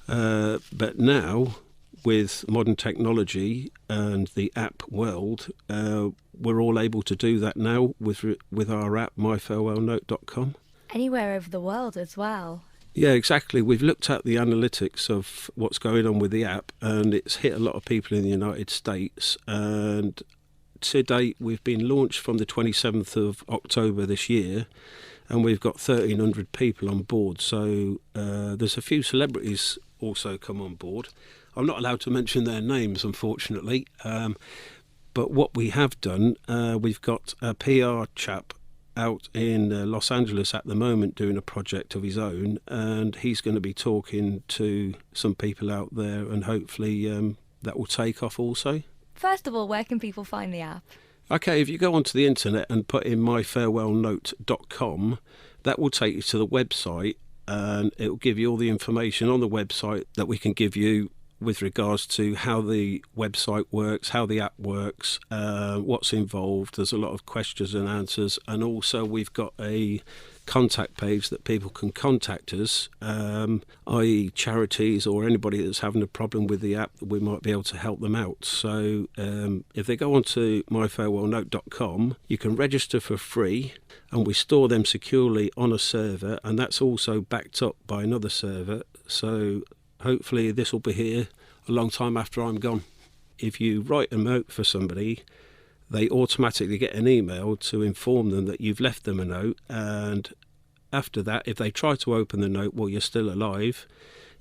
But now, with modern technology and the app world, we're all able to do that now with our app, myfarewellnote.com. Anywhere over the world as well. Yeah, exactly. We've looked at the analytics of what's going on with the app, and it's hit a lot of people in the United States. And to date, we've been launched from the 27th of October this year, and we've got 1,300 people on board. So there's a few celebrities also come on board. I'm not allowed to mention their names, unfortunately. But what we have done, we've got a PR chap out in Los Angeles at the moment doing a project of his own, and he's going to be talking to some people out there, and hopefully that will take off also. First of all, where can people find the app? Okay, if you go onto the internet and put in myfarewellnote.com, that will take you to the website, and it will give you all the information on the website that we can give you with regards to how the website works, how the app works, what's involved. There's a lot of questions and answers, and also we've got a contact page that people can contact us, i.e. charities or anybody that's having a problem with the app, we might be able to help them out. So if they go on to myfarewellnote.com, you can register for free, and we store them securely on a server, and that's also backed up by another server. So hopefully this will be here a long time after I'm gone. If you write a note for somebody, they automatically get an email to inform them that you've left them a note, and after that, if they try to open the note while you're still alive,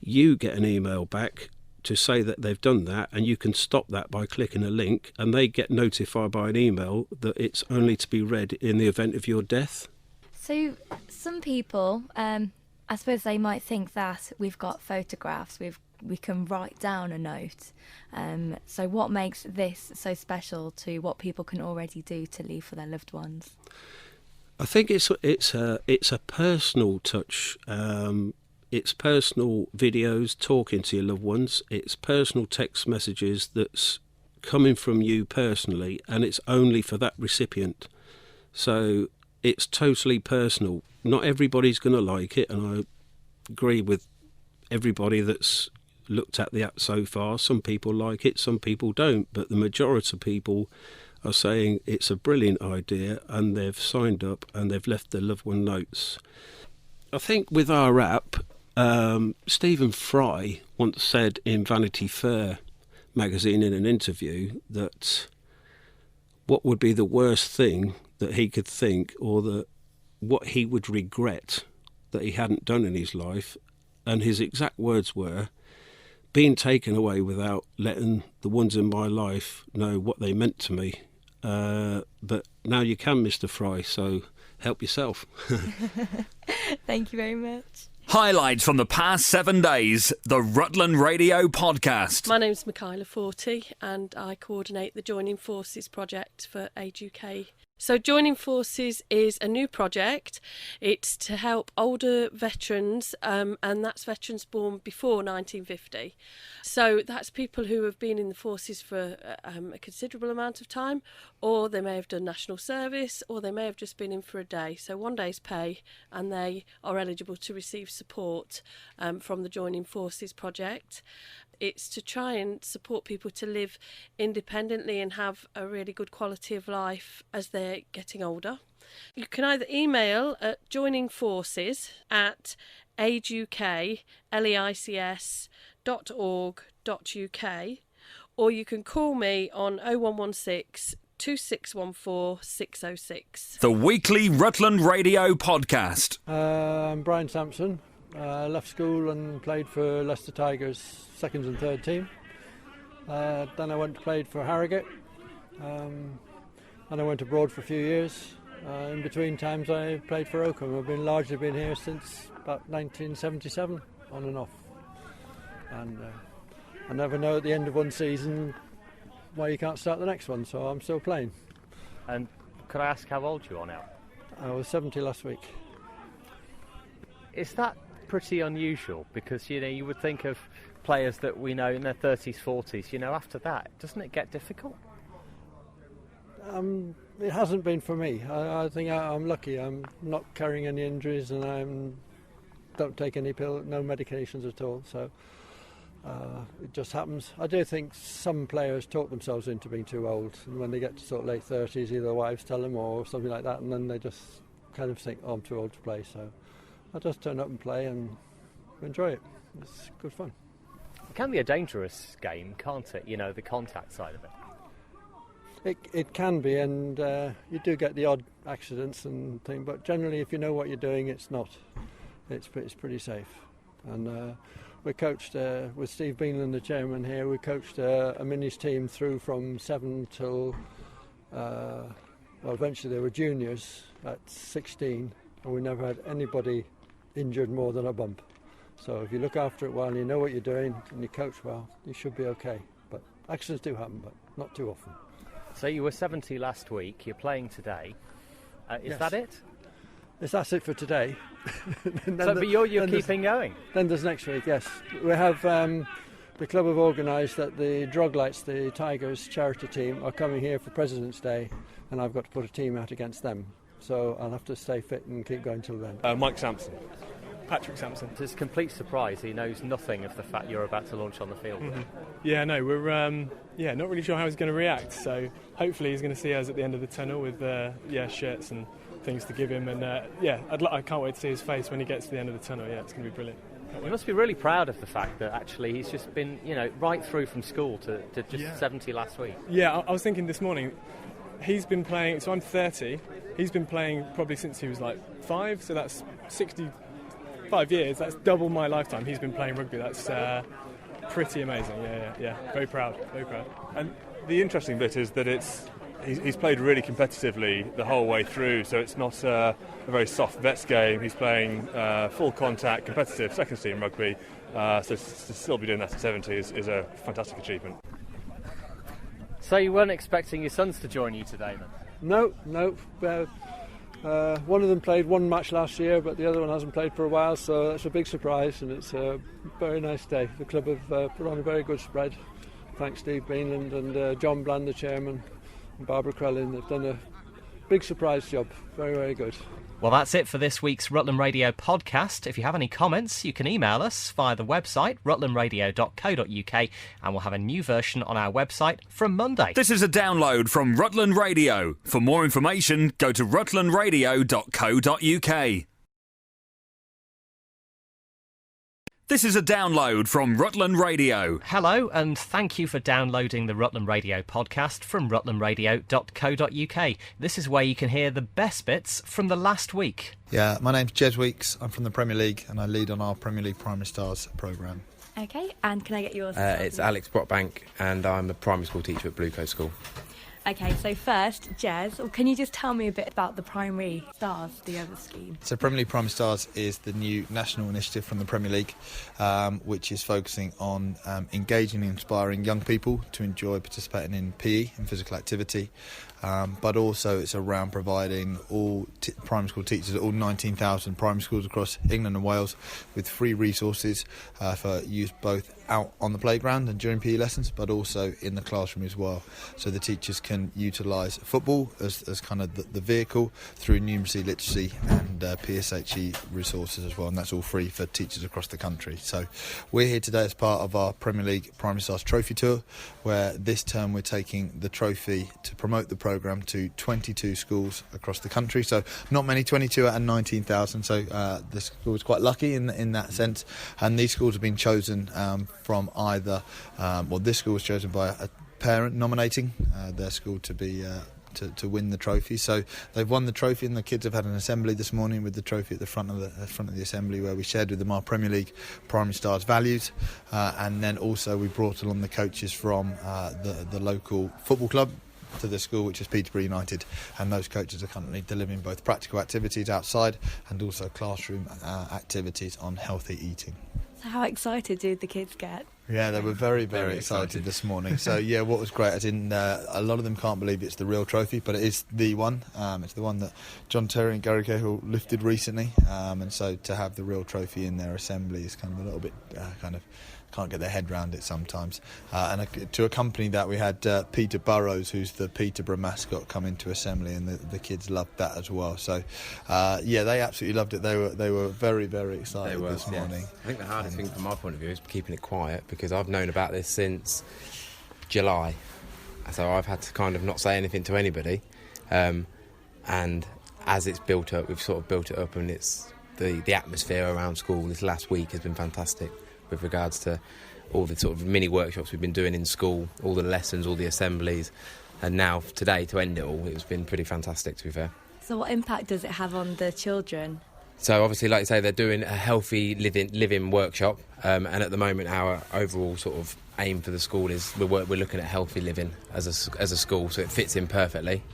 you get an email back to say that they've done that, and you can stop that by clicking a link, and they get notified by an email that it's only to be read in the event of your death. So some people, I suppose they might think that we've got photographs, we can write down a note. So what makes this so special to what people can already do to leave for their loved ones? I think it's a personal touch. It's personal videos talking to your loved ones. It's personal text messages that's coming from you personally, and it's only for that recipient. So it's totally personal. Not everybody's going to like it, and I agree with everybody that's looked at the app so far. Some people like it, some people don't, but the majority of people are saying it's a brilliant idea, and they've signed up and they've left their loved one notes. I think with our app, Stephen Fry once said in Vanity Fair magazine in an interview that what would be the worst thing that he could think, or what he would regret that he hadn't done in his life, and his exact words were, being taken away without letting the ones in my life know what they meant to me. But now you can, Mr. Fry, so help yourself. Thank you very much. Highlights from the past 7 days, the Rutland Radio Podcast. My name's Michaela Forty, and I coordinate the Joining Forces project for Age UK. So Joining Forces is a new project. It's to help older veterans, and that's veterans born before 1950. So that's people who have been in the forces for a considerable amount of time, or they may have done national service, or they may have just been in for a day. So 1 day's pay, and they are eligible to receive support from the Joining Forces project. It's to try and support people to live independently and have a really good quality of life as they're getting older. You can either email at joiningforces@aukleics.org.uk, or you can call me on 0116 2614 606. The weekly Rutland Radio Podcast. I'm Brian Sampson. Left school and played for Leicester Tigers second and third team. Then I went to play for Harrogate, and I went abroad for a few years. In between times I played for Oakham. I've largely been here since about 1977, on and off. And I never know at the end of one season why you can't start the next one, so I'm still playing. And could I ask how old you are now? I was 70 last week. Is that pretty unusual? Because you would think of players that we know in their 30s, 40s, after that, doesn't it get difficult? It hasn't been for me. I think I'm lucky. I'm not carrying any injuries, and I don't take any no medications at all, so it just happens. I do think some players talk themselves into being too old, and when they get to sort of late 30s, either their wives tell them or something like that, and then they just kind of think, oh, I'm too old to play, so I just turn up and play and enjoy it. It's good fun. It can be a dangerous game, can't it? The contact side of it. It can be, and you do get the odd accidents and thing, but generally if you know what you're doing, it's not. It's pretty safe. And we coached, with Steve Beanland, the chairman here, we coached a minis team through from 7 till, eventually they were juniors at 16, and we never had anybody injured more than a bump. So if you look after it well and you know what you're doing and you coach well, you should be okay. But accidents do happen, but not too often. So you were 70 last week, you're playing today. Is Yes. that it? That's it for today. But you're keeping going. Then there's next week, yes. We have the club have organised that the Droglights, the Tigers charity team, are coming here for President's Day, and I've got to put a team out against them. So I'll have to stay fit and keep going till then. Mike Sampson. Patrick Sampson. To his complete surprise, he knows nothing of the fact you're about to launch on the field. Mm-hmm. Yeah, no, we're not really sure how he's going to react. So hopefully he's going to see us at the end of the tunnel with shirts and things to give him. And I can't wait to see his face when he gets to the end of the tunnel. Yeah, it's going to be brilliant. You must be really proud of the fact that actually he's just been, right through from school to just 70 last week. Yeah, I was thinking this morning, he's been playing, so I'm 30, he's been playing probably since he was like 5, so that's 65 years, that's double my lifetime. He's been playing rugby, that's pretty amazing, yeah, very proud. And the interesting bit is that he's played really competitively the whole way through, so it's not a very soft vets game. He's playing full contact, competitive second team rugby, so to still be doing that at 70 is a fantastic achievement. So you weren't expecting your sons to join you today then? No. One of them played one match last year, but the other one hasn't played for a while, so that's a big surprise, and it's a very nice day. The club have put on a very good spread. Thanks Steve Beanland and John Bland, the chairman, and Barbara Crellin. They've done a big surprise job. Very, very good. Well, that's it for this week's Rutland Radio podcast. If you have any comments, you can email us via the website, rutlandradio.co.uk, and we'll have a new version on our website from Monday. This is a download from Rutland Radio. For more information, go to rutlandradio.co.uk. This is a download from Rutland Radio. Hello, and thank you for downloading the Rutland Radio podcast from rutlandradio.co.uk. This is where you can hear the best bits from the last week. Yeah, my name's Jez Weeks. I'm from the Premier League, and I lead on our Premier League Primary Stars programme. Okay, and can I get yours? It's Alex Brockbank, and I'm a primary school teacher at Blue Coast School. Okay, so first, Jez, can you just tell me a bit about the Primary Stars, the other scheme? So Premier League Primary Stars is the new national initiative from the Premier League, which is focusing on engaging and inspiring young people to enjoy participating in PE and physical activity. But also it's around providing all primary school teachers at all 19,000 primary schools across England and Wales with free resources for use both out on the playground and during PE lessons, but also in the classroom as well. So the teachers can utilise football as kind of the vehicle through numeracy, literacy and PSHE resources as well, and that's all free for teachers across the country. So we're here today as part of our Premier League Primary Stars Trophy Tour, where this term we're taking the trophy to promote the programme to 22 schools across the country. So not many, 22 out of 19,000, so the school was quite lucky in that sense, and these schools have been chosen from either this school was chosen by a parent nominating their school to be to win the trophy. So they've won the trophy, and the kids have had an assembly this morning with the trophy at the front of the assembly, where we shared with them our Premier League Primary Stars values, and then also we brought along the coaches from the local football club to the school, which is Peterborough United, and those coaches are currently delivering both practical activities outside and also classroom activities on healthy eating. So how excited did the kids get? Yeah, they were very, very excited this morning. So yeah, what was great, a lot of them can't believe it's the real trophy, but it is the one. It's the one that John Terry and Gary Cahill lifted recently, and so to have the real trophy in their assembly is kind of a little bit can't get their head round it sometimes. And to accompany that, we had Peter Burrows, who's the Peterborough mascot, come into assembly, and the kids loved that as well. So they absolutely loved it. They were very, very excited this morning. I think the hardest thing from my point of view is keeping it quiet, because I've known about this since July, so I've had to kind of not say anything to anybody, and as it's built up, we've sort of built it up, and it's the atmosphere around school this last week has been fantastic with regards to all the sort of mini workshops we've been doing in school, all the lessons, all the assemblies, and now today to end it all, it's been pretty fantastic, to be fair. So what impact does it have on the children? So obviously, like you say, they're doing a healthy living workshop, and at the moment our overall sort of aim for the school is we're looking at healthy living as a school, so it fits in perfectly.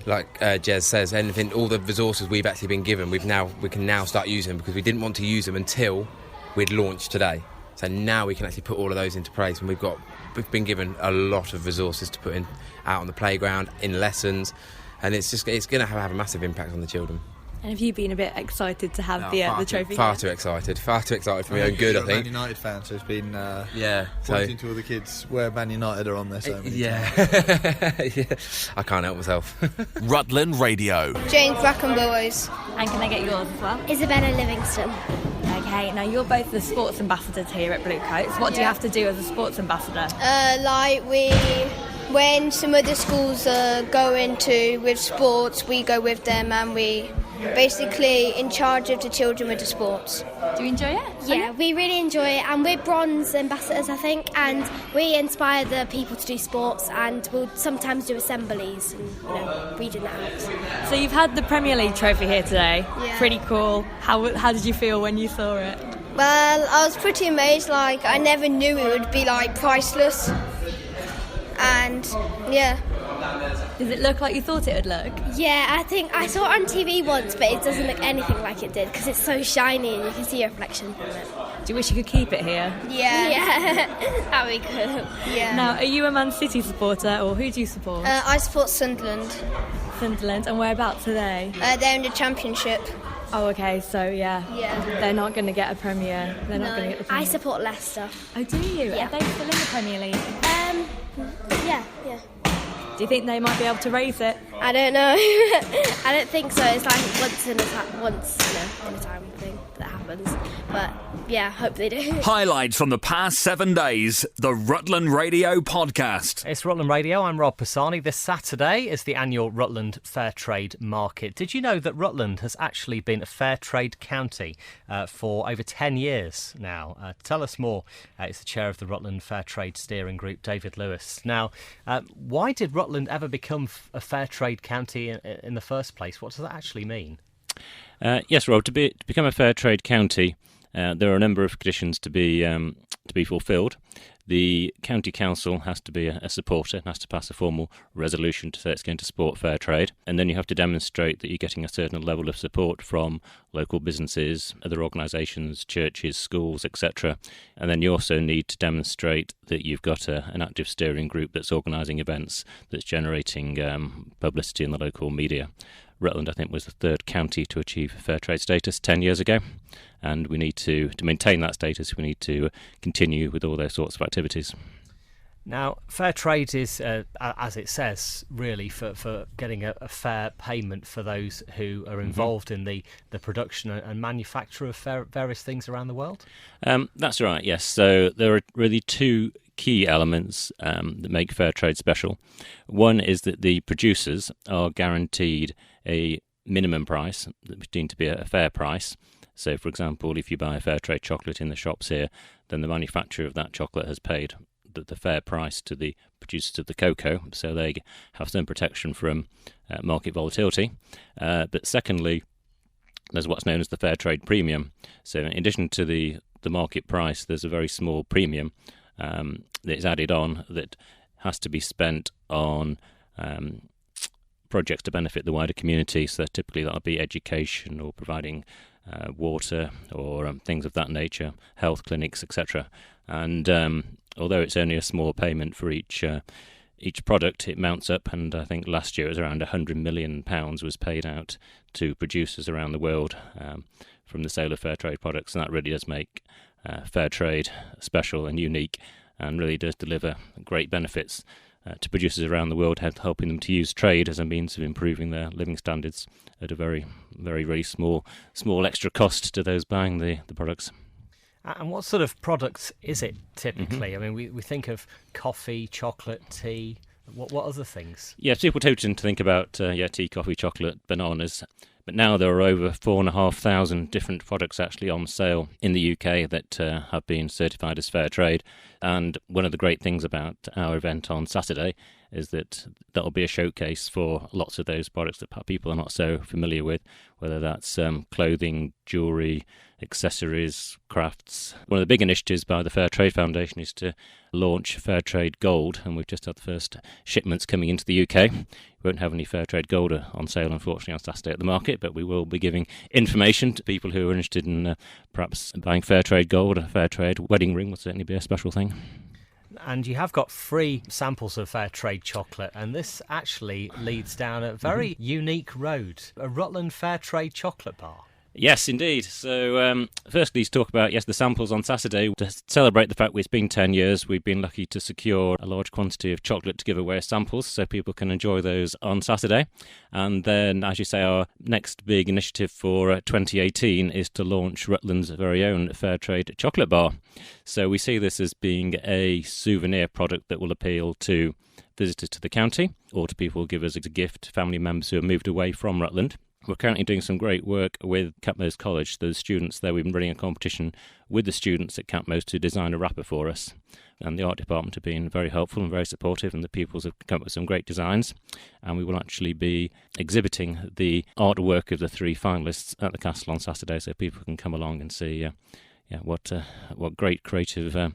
Like Jez says, all the resources we've actually been given, we can now start using them, because we didn't want to use them until we'd launched today. So now we can actually put all of those into place, and we've been given a lot of resources to put in out on the playground, in lessons, and it's going to have a massive impact on the children. And have you been a bit excited to have the trophy? Far too excited for my own good, I think. Man United fan, so it's been yeah. Pointing to all the kids where Man United are on there so many yeah. I can't help myself. Rutland Radio. James Brackenboys. And can I get yours as well? Isabella Livingston. Okay, now you're both the sports ambassadors here at Bluecoats. What do you have to do as a sports ambassador? When some other schools are going with sports, we go with them and we basically in charge of the children with the sports. Do you enjoy it? Yeah, we really enjoy it, and we're bronze ambassadors, I think, and we inspire the people to do sports, and we'll sometimes do assemblies and reading that out. So you've had the Premier League trophy here today. Yeah. Pretty cool. How did you feel when you saw it? Well, I was pretty amazed. I never knew it would be priceless, and yeah. Does it look like you thought it would look? Yeah, I think I saw it on TV once, but it doesn't look anything like it did because it's so shiny and you can see your reflection from it. Do you wish you could keep it here? Yeah, that'd be cool. Yeah. Now, are you a Man City supporter, or who do you support? I support Sunderland. Sunderland, and whereabouts are they? They're in the Championship. Oh, okay, so yeah. They're not going to get a Premier. They're not going to get the Premier. I support Leicester. Oh, do you? Yeah. Are they still in the Premier League? Yeah. Do you think they might be able to raise it? I don't know. I don't think so. It's once in a time thing that happens. But yeah, hope they do. Highlights from the past 7 days. The Rutland Radio Podcast. It's Rutland Radio. I'm Rob Pisani. This Saturday is the annual Rutland Fair Trade Market. Did you know that Rutland has actually been a fair trade county for over 10 years now? Tell us more. It's the chair of the Rutland Fair Trade Steering Group, David Lewis. Now, why did Rutland ever become a fair trade county in the first place? What does that actually mean? Yes, Rob. To become a fair trade county, there are a number of conditions to be fulfilled. The county council has to be a supporter, has to pass a formal resolution to say it's going to support fair trade, and then you have to demonstrate that you're getting a certain level of support from local businesses, other organisations, churches, schools, etc. And then you also need to demonstrate that you've got an active steering group that's organising events, that's generating publicity in the local media. Rutland, I think, was the third county to achieve fair trade status 10 years ago, and we need to maintain that status. We need to continue with all those sorts of activities. Now, fair trade is, as it says, really for getting a fair payment for those who are involved in the production and manufacture of various things around the world? That's right, yes. So there are really two key elements that make fair trade special. One is that the producers are guaranteed a minimum price that is deemed to be a fair price. So, for example, if you buy a fair trade chocolate in the shops here, then the manufacturer of that chocolate has paid the fair price to the producers of the cocoa, so they have some protection from market volatility. But secondly, there's what's known as the fair trade premium. So in addition to the market price, there's a very small premium that is added on that has to be spent on projects to benefit the wider community. So typically that'll be education or providing water or things of that nature, health clinics, etc. And although it's only a small payment for each product, it mounts up, and I think last year it was around £100 million was paid out to producers around the world from the sale of fair trade products, and that really does make fair trade special and unique, and really does deliver great benefits to producers around the world, helping them to use trade as a means of improving their living standards at a very, very, very small extra cost to those buying the products. And what sort of products is it typically? I mean, we think of coffee, chocolate, tea. What other things? Yeah, people tend to think about tea, coffee, chocolate, bananas. But now there are over 4,500 different products actually on sale in the UK that have been certified as fair trade. And one of the great things about our event on Saturday is that that'll be a showcase for lots of those products that people are not so familiar with, whether that's clothing, jewellery, accessories, crafts. One of the big initiatives by the Fair Trade Foundation is to launch Fair Trade Gold, and we've just had the first shipments coming into the UK. We won't have any Fair Trade Gold on sale, unfortunately, on Saturday at the market, but we will be giving information to people who are interested in perhaps buying Fair Trade Gold. A Fair Trade wedding ring will certainly be a special thing. And you have got free samples of fair trade chocolate, and this actually leads down a very unique road, a Rutland fair trade chocolate bar. Yes, indeed. So, firstly, to talk about, the samples on Saturday. To celebrate the fact it's been 10 years, we've been lucky to secure a large quantity of chocolate to give away as samples, so people can enjoy those on Saturday. And then, as you say, our next big initiative for 2018 is to launch Rutland's very own fair trade chocolate bar. So we see this as being a souvenir product that will appeal to visitors to the county, or to people who give us a gift, family members who have moved away from Rutland. We're currently doing some great work with Catmose College. Those students there, we've been running a competition with the students at Catmose to design a wrapper for us. And the art department have been very helpful and very supportive, and the pupils have come up with some great designs. And we will actually be exhibiting the artwork of the 3 finalists at the castle on Saturday, so people can come along and see what great creative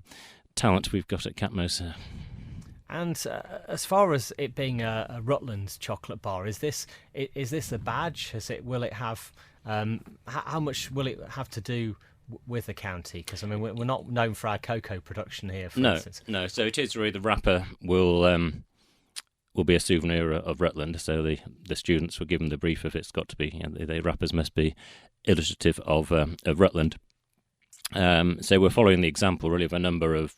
talent we've got at Catmose. And as far as it being a Rutland chocolate bar, is this a badge? Will it have? How much will it have to do with the county? Because I mean, we're not known for our cocoa production here. For instance. No. So it is really the wrapper will be a souvenir of Rutland. So the students were given the brief of it's got to be. The wrappers must be illustrative of Rutland. So we're following the example really of a number of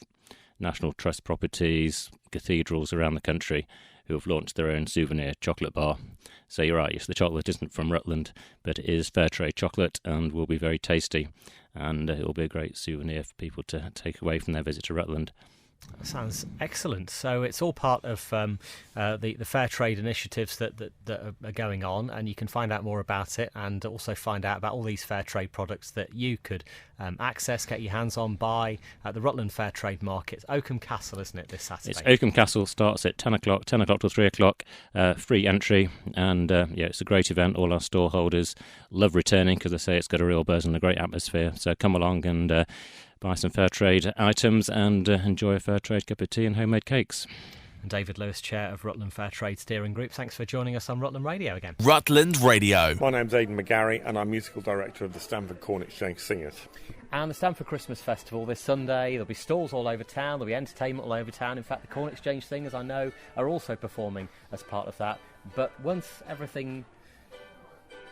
National Trust properties, cathedrals around the country who have launched their own souvenir chocolate bar. So you're right, yes, the chocolate isn't from Rutland, but it is fair trade chocolate and will be very tasty, and it will be a great souvenir for people to take away from their visit to Rutland. That sounds excellent. So it's all part of the fair trade initiatives that are going on, and you can find out more about it, and also find out about all these fair trade products that you could access, get your hands on, buy at the Rutland Fair Trade Market. It's Oakham Castle, isn't it, this Saturday? It's Oakham Castle, starts at 10 o'clock till 3 o'clock, free entry, and it's a great event. All our store holders love returning because they say it's got a real buzz and a great atmosphere. So come along and buy some fair trade items and enjoy a fair trade cup of tea and homemade cakes. And David Lewis, Chair of Rutland Fair Trade Steering Group, thanks for joining us on Rutland Radio again. Rutland Radio. My name's Aidan McGarry and I'm Musical Director of the Stamford Corn Exchange Singers. And the Stamford Christmas Festival this Sunday, there'll be stalls all over town, there'll be entertainment all over town. In fact, the Corn Exchange Singers, I know, are also performing as part of that. But once everything...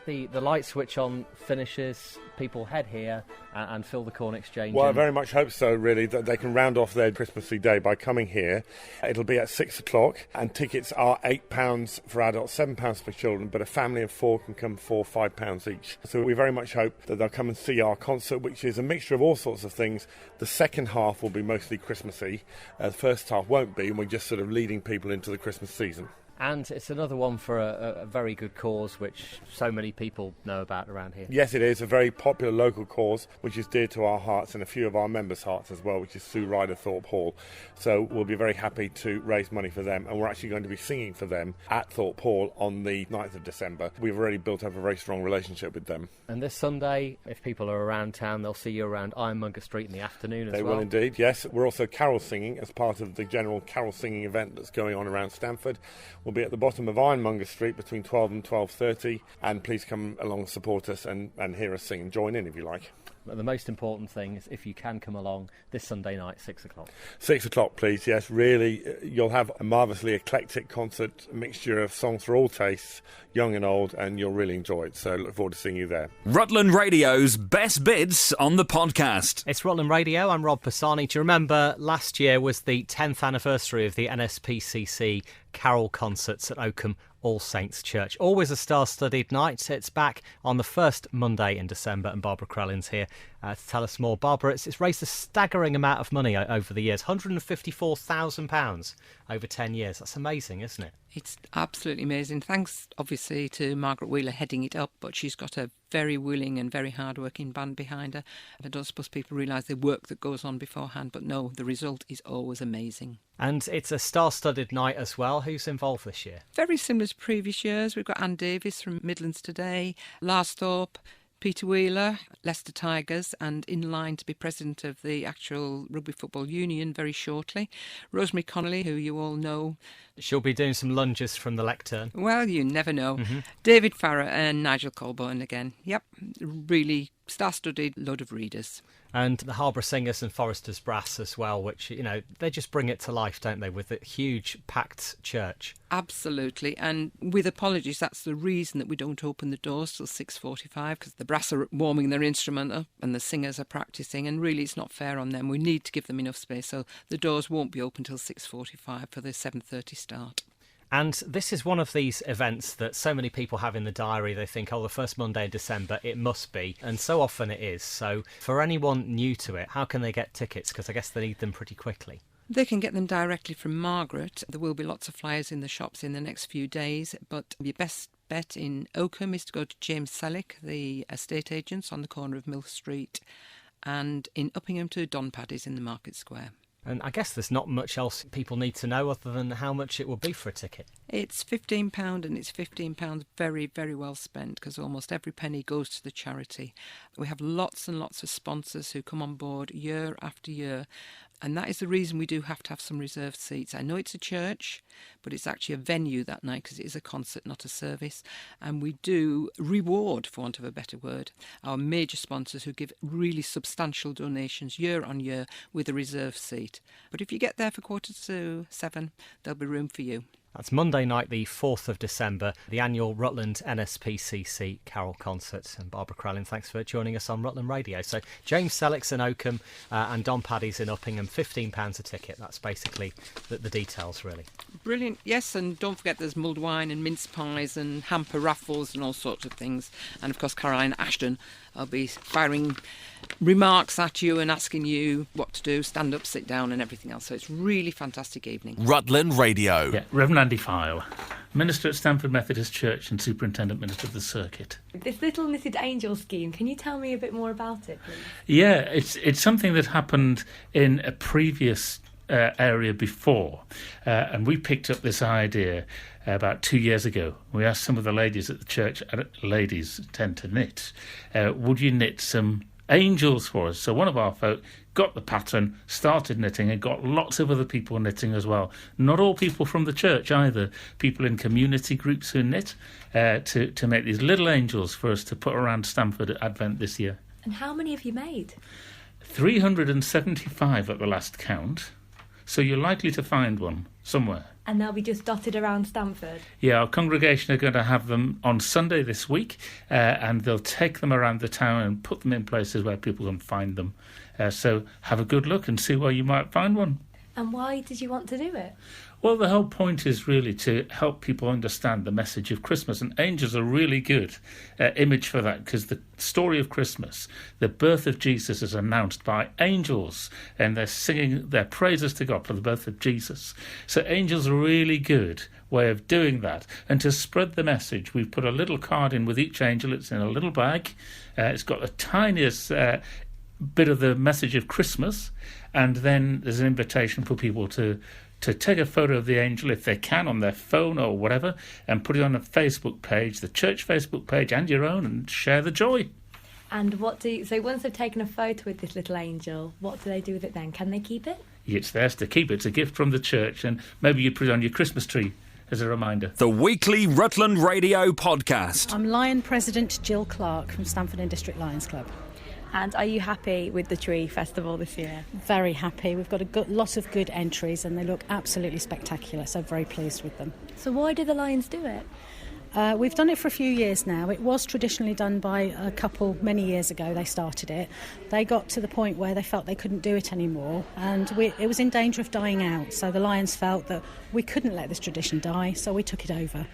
The light switch on finishes, people head here and fill the Corn Exchange. Well, I very much hope so, really, that they can round off their Christmassy day by coming here. It'll be at 6 o'clock, and tickets are £8 for adults, £7 for children, but a family of 4 can come for £5 each. So we very much hope that they'll come and see our concert, which is a mixture of all sorts of things. The second half will be mostly Christmassy. The first half won't be, and we're just sort of leading people into the Christmas season. And it's another one for a very good cause, which so many people know about around here. Yes, it is a very popular local cause, which is dear to our hearts and a few of our members' hearts as well, which is Sue Ryder Thorpe Hall. So we'll be very happy to raise money for them, and we're actually going to be singing for them at Thorpe Hall on the 9th of December. We've already built up a very strong relationship with them. And this Sunday, if people are around town, they'll see you around Ironmonger Street in the afternoon as well. They will indeed, yes. We're also carol singing as part of the general carol singing event that's going on around Stamford. We'll be at the bottom of Ironmonger Street between 12 and 12:30, and please come along, support us and hear us sing and join in if you like. But the most important thing is if you can come along this Sunday night, 6 o'clock. 6 o'clock, please, yes. Really, you'll have a marvellously eclectic concert, a mixture of songs for all tastes, young and old, and you'll really enjoy it. So look forward to seeing you there. Rutland Radio's best bits on the podcast. It's Rutland Radio. I'm Rob Pisani. Do you remember last year was the 10th anniversary of the NSPCC Carol concerts at Oakham All Saints Church? Always a star-studded night. It's back on the first Monday in December, and Barbara Crellin's here to tell us more. Barbara, it's raised a staggering amount of money over the years, £154,000 over 10 years. That's amazing, isn't it? It's absolutely amazing. Thanks, obviously, to Margaret Wheeler heading it up, but she's got a very willing and very hard-working band behind her. I don't suppose people realise the work that goes on beforehand, but no, the result is always amazing. And it's a star-studded night as well. Who's involved this year? Very similar to previous years. We've got Anne Davis from Midlands Today, Lars Thorpe, Peter Wheeler, Leicester Tigers, and in line to be president of the actual Rugby Football Union very shortly, Rosemary Connolly, who you all know. She'll be doing some lunges from the lectern. Well, you never know. David Farrer and Nigel Colburn again. Yep, really star-studded load of readers. And the Harborough Singers and Foresters Brass as well, which, you know, they just bring it to life, don't they, with a huge packed church. Absolutely, and with apologies, that's the reason that we don't open the doors till 6:45, because the brass are warming their instrument up and the singers are practising, and really it's not fair on them. We need to give them enough space, so the doors won't be open till 6:45 for the 7:30 start. And this is one of these events that so many people have in the diary. They think, oh, the first Monday in December, it must be. And so often it is. So for anyone new to it, how can they get tickets? Because I guess they need them pretty quickly. They can get them directly from Margaret. There will be lots of flyers in the shops in the next few days, but your best bet in Oakham is to go to James Selleck, the estate agents on the corner of Mill Street, and in Uppingham to Don Paddy's in the Market Square. And I guess there's not much else people need to know other than how much it will be for a ticket. It's £15 and it's £15 very, very well spent, because almost every penny goes to the charity. We have lots and lots of sponsors who come on board year after year, and that is the reason we do have to have some reserved seats. I know it's a church, but it's actually a venue that night because it is a concert, not a service. And we do reward, for want of a better word, our major sponsors who give really substantial donations year on year with a reserved seat. But if you get there for 6:45, there'll be room for you. That's Monday night, the 4th of December, the annual Rutland NSPCC Carol Concert. And Barbara Crellin, thanks for joining us on Rutland Radio. So James Selleck's in Oakham and Don Paddy's in Uppingham, £15 a ticket. That's basically the details, really. Brilliant, yes, and don't forget there's mulled wine and mince pies and hamper raffles and all sorts of things. And of course, Caroline Ashton will be firing remarks at you and asking you what to do, stand up, sit down and everything else. So it's really fantastic evening. Rutland Radio. Yeah, Reverend Andy File, Minister at Stamford Methodist Church and Superintendent Minister of the Circuit. This Little Knitted Angel scheme, can you tell me a bit more about it, please? Yeah, it's something that happened in a previous area before, and we picked up this idea about 2 years ago. We asked some of the ladies at the church, ladies tend to knit, would you knit some angels for us? So one of our folk got the pattern, started knitting, and got lots of other people knitting as well. Not all people from the church either, people in community groups who knit, to make these little angels for us to put around Stamford at Advent this year. And how many have you made? 375 at the last count, so you're likely to find one somewhere. And they'll be just dotted around Stamford? Yeah, our congregation are going to have them on Sunday this week, and they'll take them around the town and put them in places where people can find them. So have a good look and see where you might find one. And why did you want to do it? Well, the whole point is really to help people understand the message of Christmas, and angels are a really good image for that, because the story of Christmas, the birth of Jesus, is announced by angels, and they're singing their praises to God for the birth of Jesus. So angels are a really good way of doing that. And to spread the message, we've put a little card in with each angel. It's in a little bag. It's got the tiniest bit of the message of Christmas, and then there's an invitation for people to take a photo of the angel if they can on their phone or whatever, and put it on a Facebook page, the church Facebook page and your own, and share the joy. And so once they've taken a photo with this little angel, what do they do with it then? Can they keep it? It's theirs to keep. It's a gift from the church, and maybe you put it on your Christmas tree as a reminder. The weekly Rutland Radio podcast. I'm Lion President Jill Clark from Stamford and District Lions Club. And are you happy with the tree festival this year? Very happy. We've got a lot of good entries and they look absolutely spectacular, so very pleased with them. So why do the Lions do it? We've done it for a few years now. It was traditionally done by a couple many years ago. They started it. They got to the point where they felt they couldn't do it anymore, and it was in danger of dying out. So the Lions felt that we couldn't let this tradition die, so we took it over.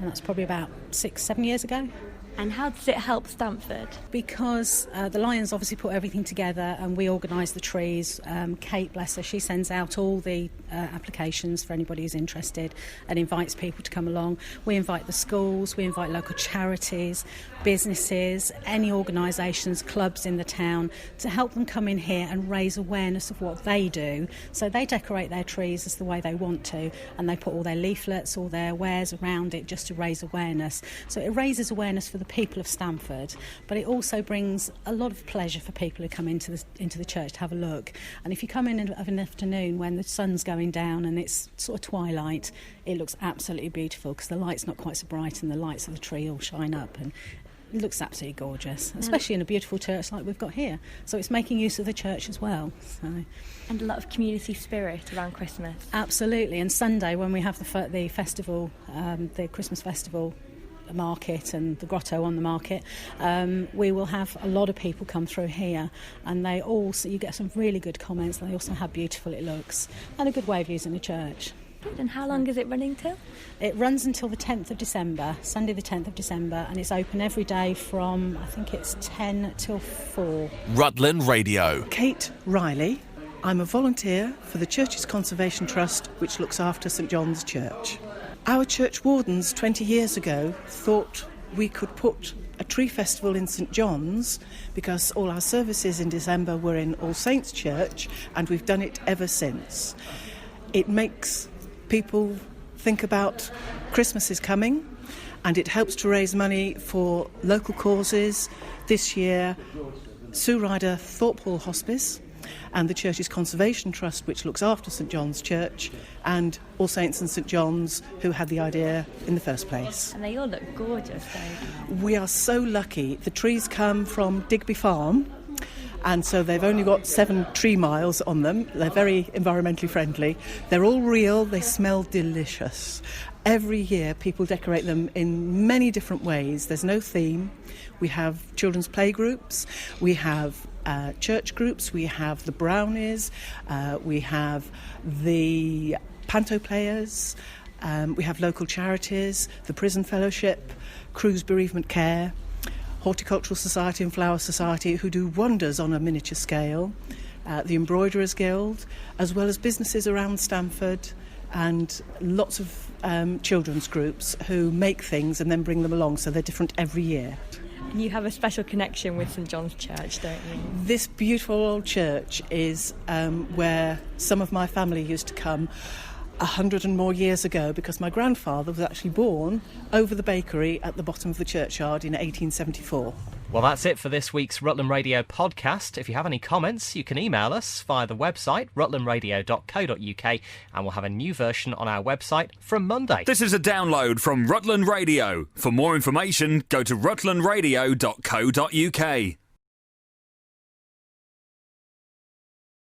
And that's probably about 6-7 years ago. And how does it help Stamford? Because the Lions obviously put everything together and we organise the trees. Kate, bless her, she sends out all the applications for anybody who's interested and invites people to come along. We invite the schools, we invite local charities, businesses, any organisations, clubs in the town to help them come in here and raise awareness of what they do. So they decorate their trees as the way they want to, and they put all their leaflets, all their wares around it just to raise awareness. So it raises awareness for the people of Stamford, but it also brings a lot of pleasure for people who come into the church to have a look. And if you come in of an afternoon when the sun's going down and it's sort of twilight, it looks absolutely beautiful because the light's not quite so bright and the lights of the tree all shine up, and It looks absolutely gorgeous, especially in a beautiful church like we've got here. So it's making use of the church as well. So. And a lot of community spirit around Christmas. Absolutely. And Sunday, when we have the festival, the Christmas festival market and the grotto on the market, we will have a lot of people come through here, and you get some really good comments. They also how beautiful it looks and a good way of using the church. Good. And how long is it running till? It runs until the 10th of December, Sunday the 10th of December, and it's open every day from, I think it's 10 till 4. Rutland Radio. Kate Riley. I'm a volunteer for the Church's Conservation Trust, which looks after St John's Church. Our church wardens 20 years ago thought we could put a tree festival in St John's because all our services in December were in All Saints Church, and we've done it ever since. It makes people think about Christmas is coming, and it helps to raise money for local causes. This year, Sue Ryder Thorpe Hall Hospice and the Church's Conservation Trust, which looks after St John's Church, and All Saints and St John's, who had the idea in the first place. And they all look gorgeous, though. We are so lucky. The trees come from Digby Farm, and so they've only got 7 tree miles on them. They're very environmentally friendly. They're all real. They smell delicious. Every year people decorate them in many different ways. There's no theme. We have children's play groups. We have church groups. We have the brownies. We have the panto players. We have local charities, the Prison Fellowship, Cruise Bereavement Care, Horticultural Society and Flower Society, who do wonders on a miniature scale, the Embroiderers Guild, as well as businesses around Stamford, and lots of children's groups who make things and then bring them along, so they're different every year. And you have a special connection with St John's Church, don't you? This beautiful old church is where some of my family used to come 100 and more years ago, because my grandfather was actually born over the bakery at the bottom of the churchyard in 1874. Well, that's it for this week's Rutland Radio podcast. If you have any comments, you can email us via the website, rutlandradio.co.uk, and we'll have a new version on our website from Monday. This is a download from Rutland Radio. For more information, go to rutlandradio.co.uk.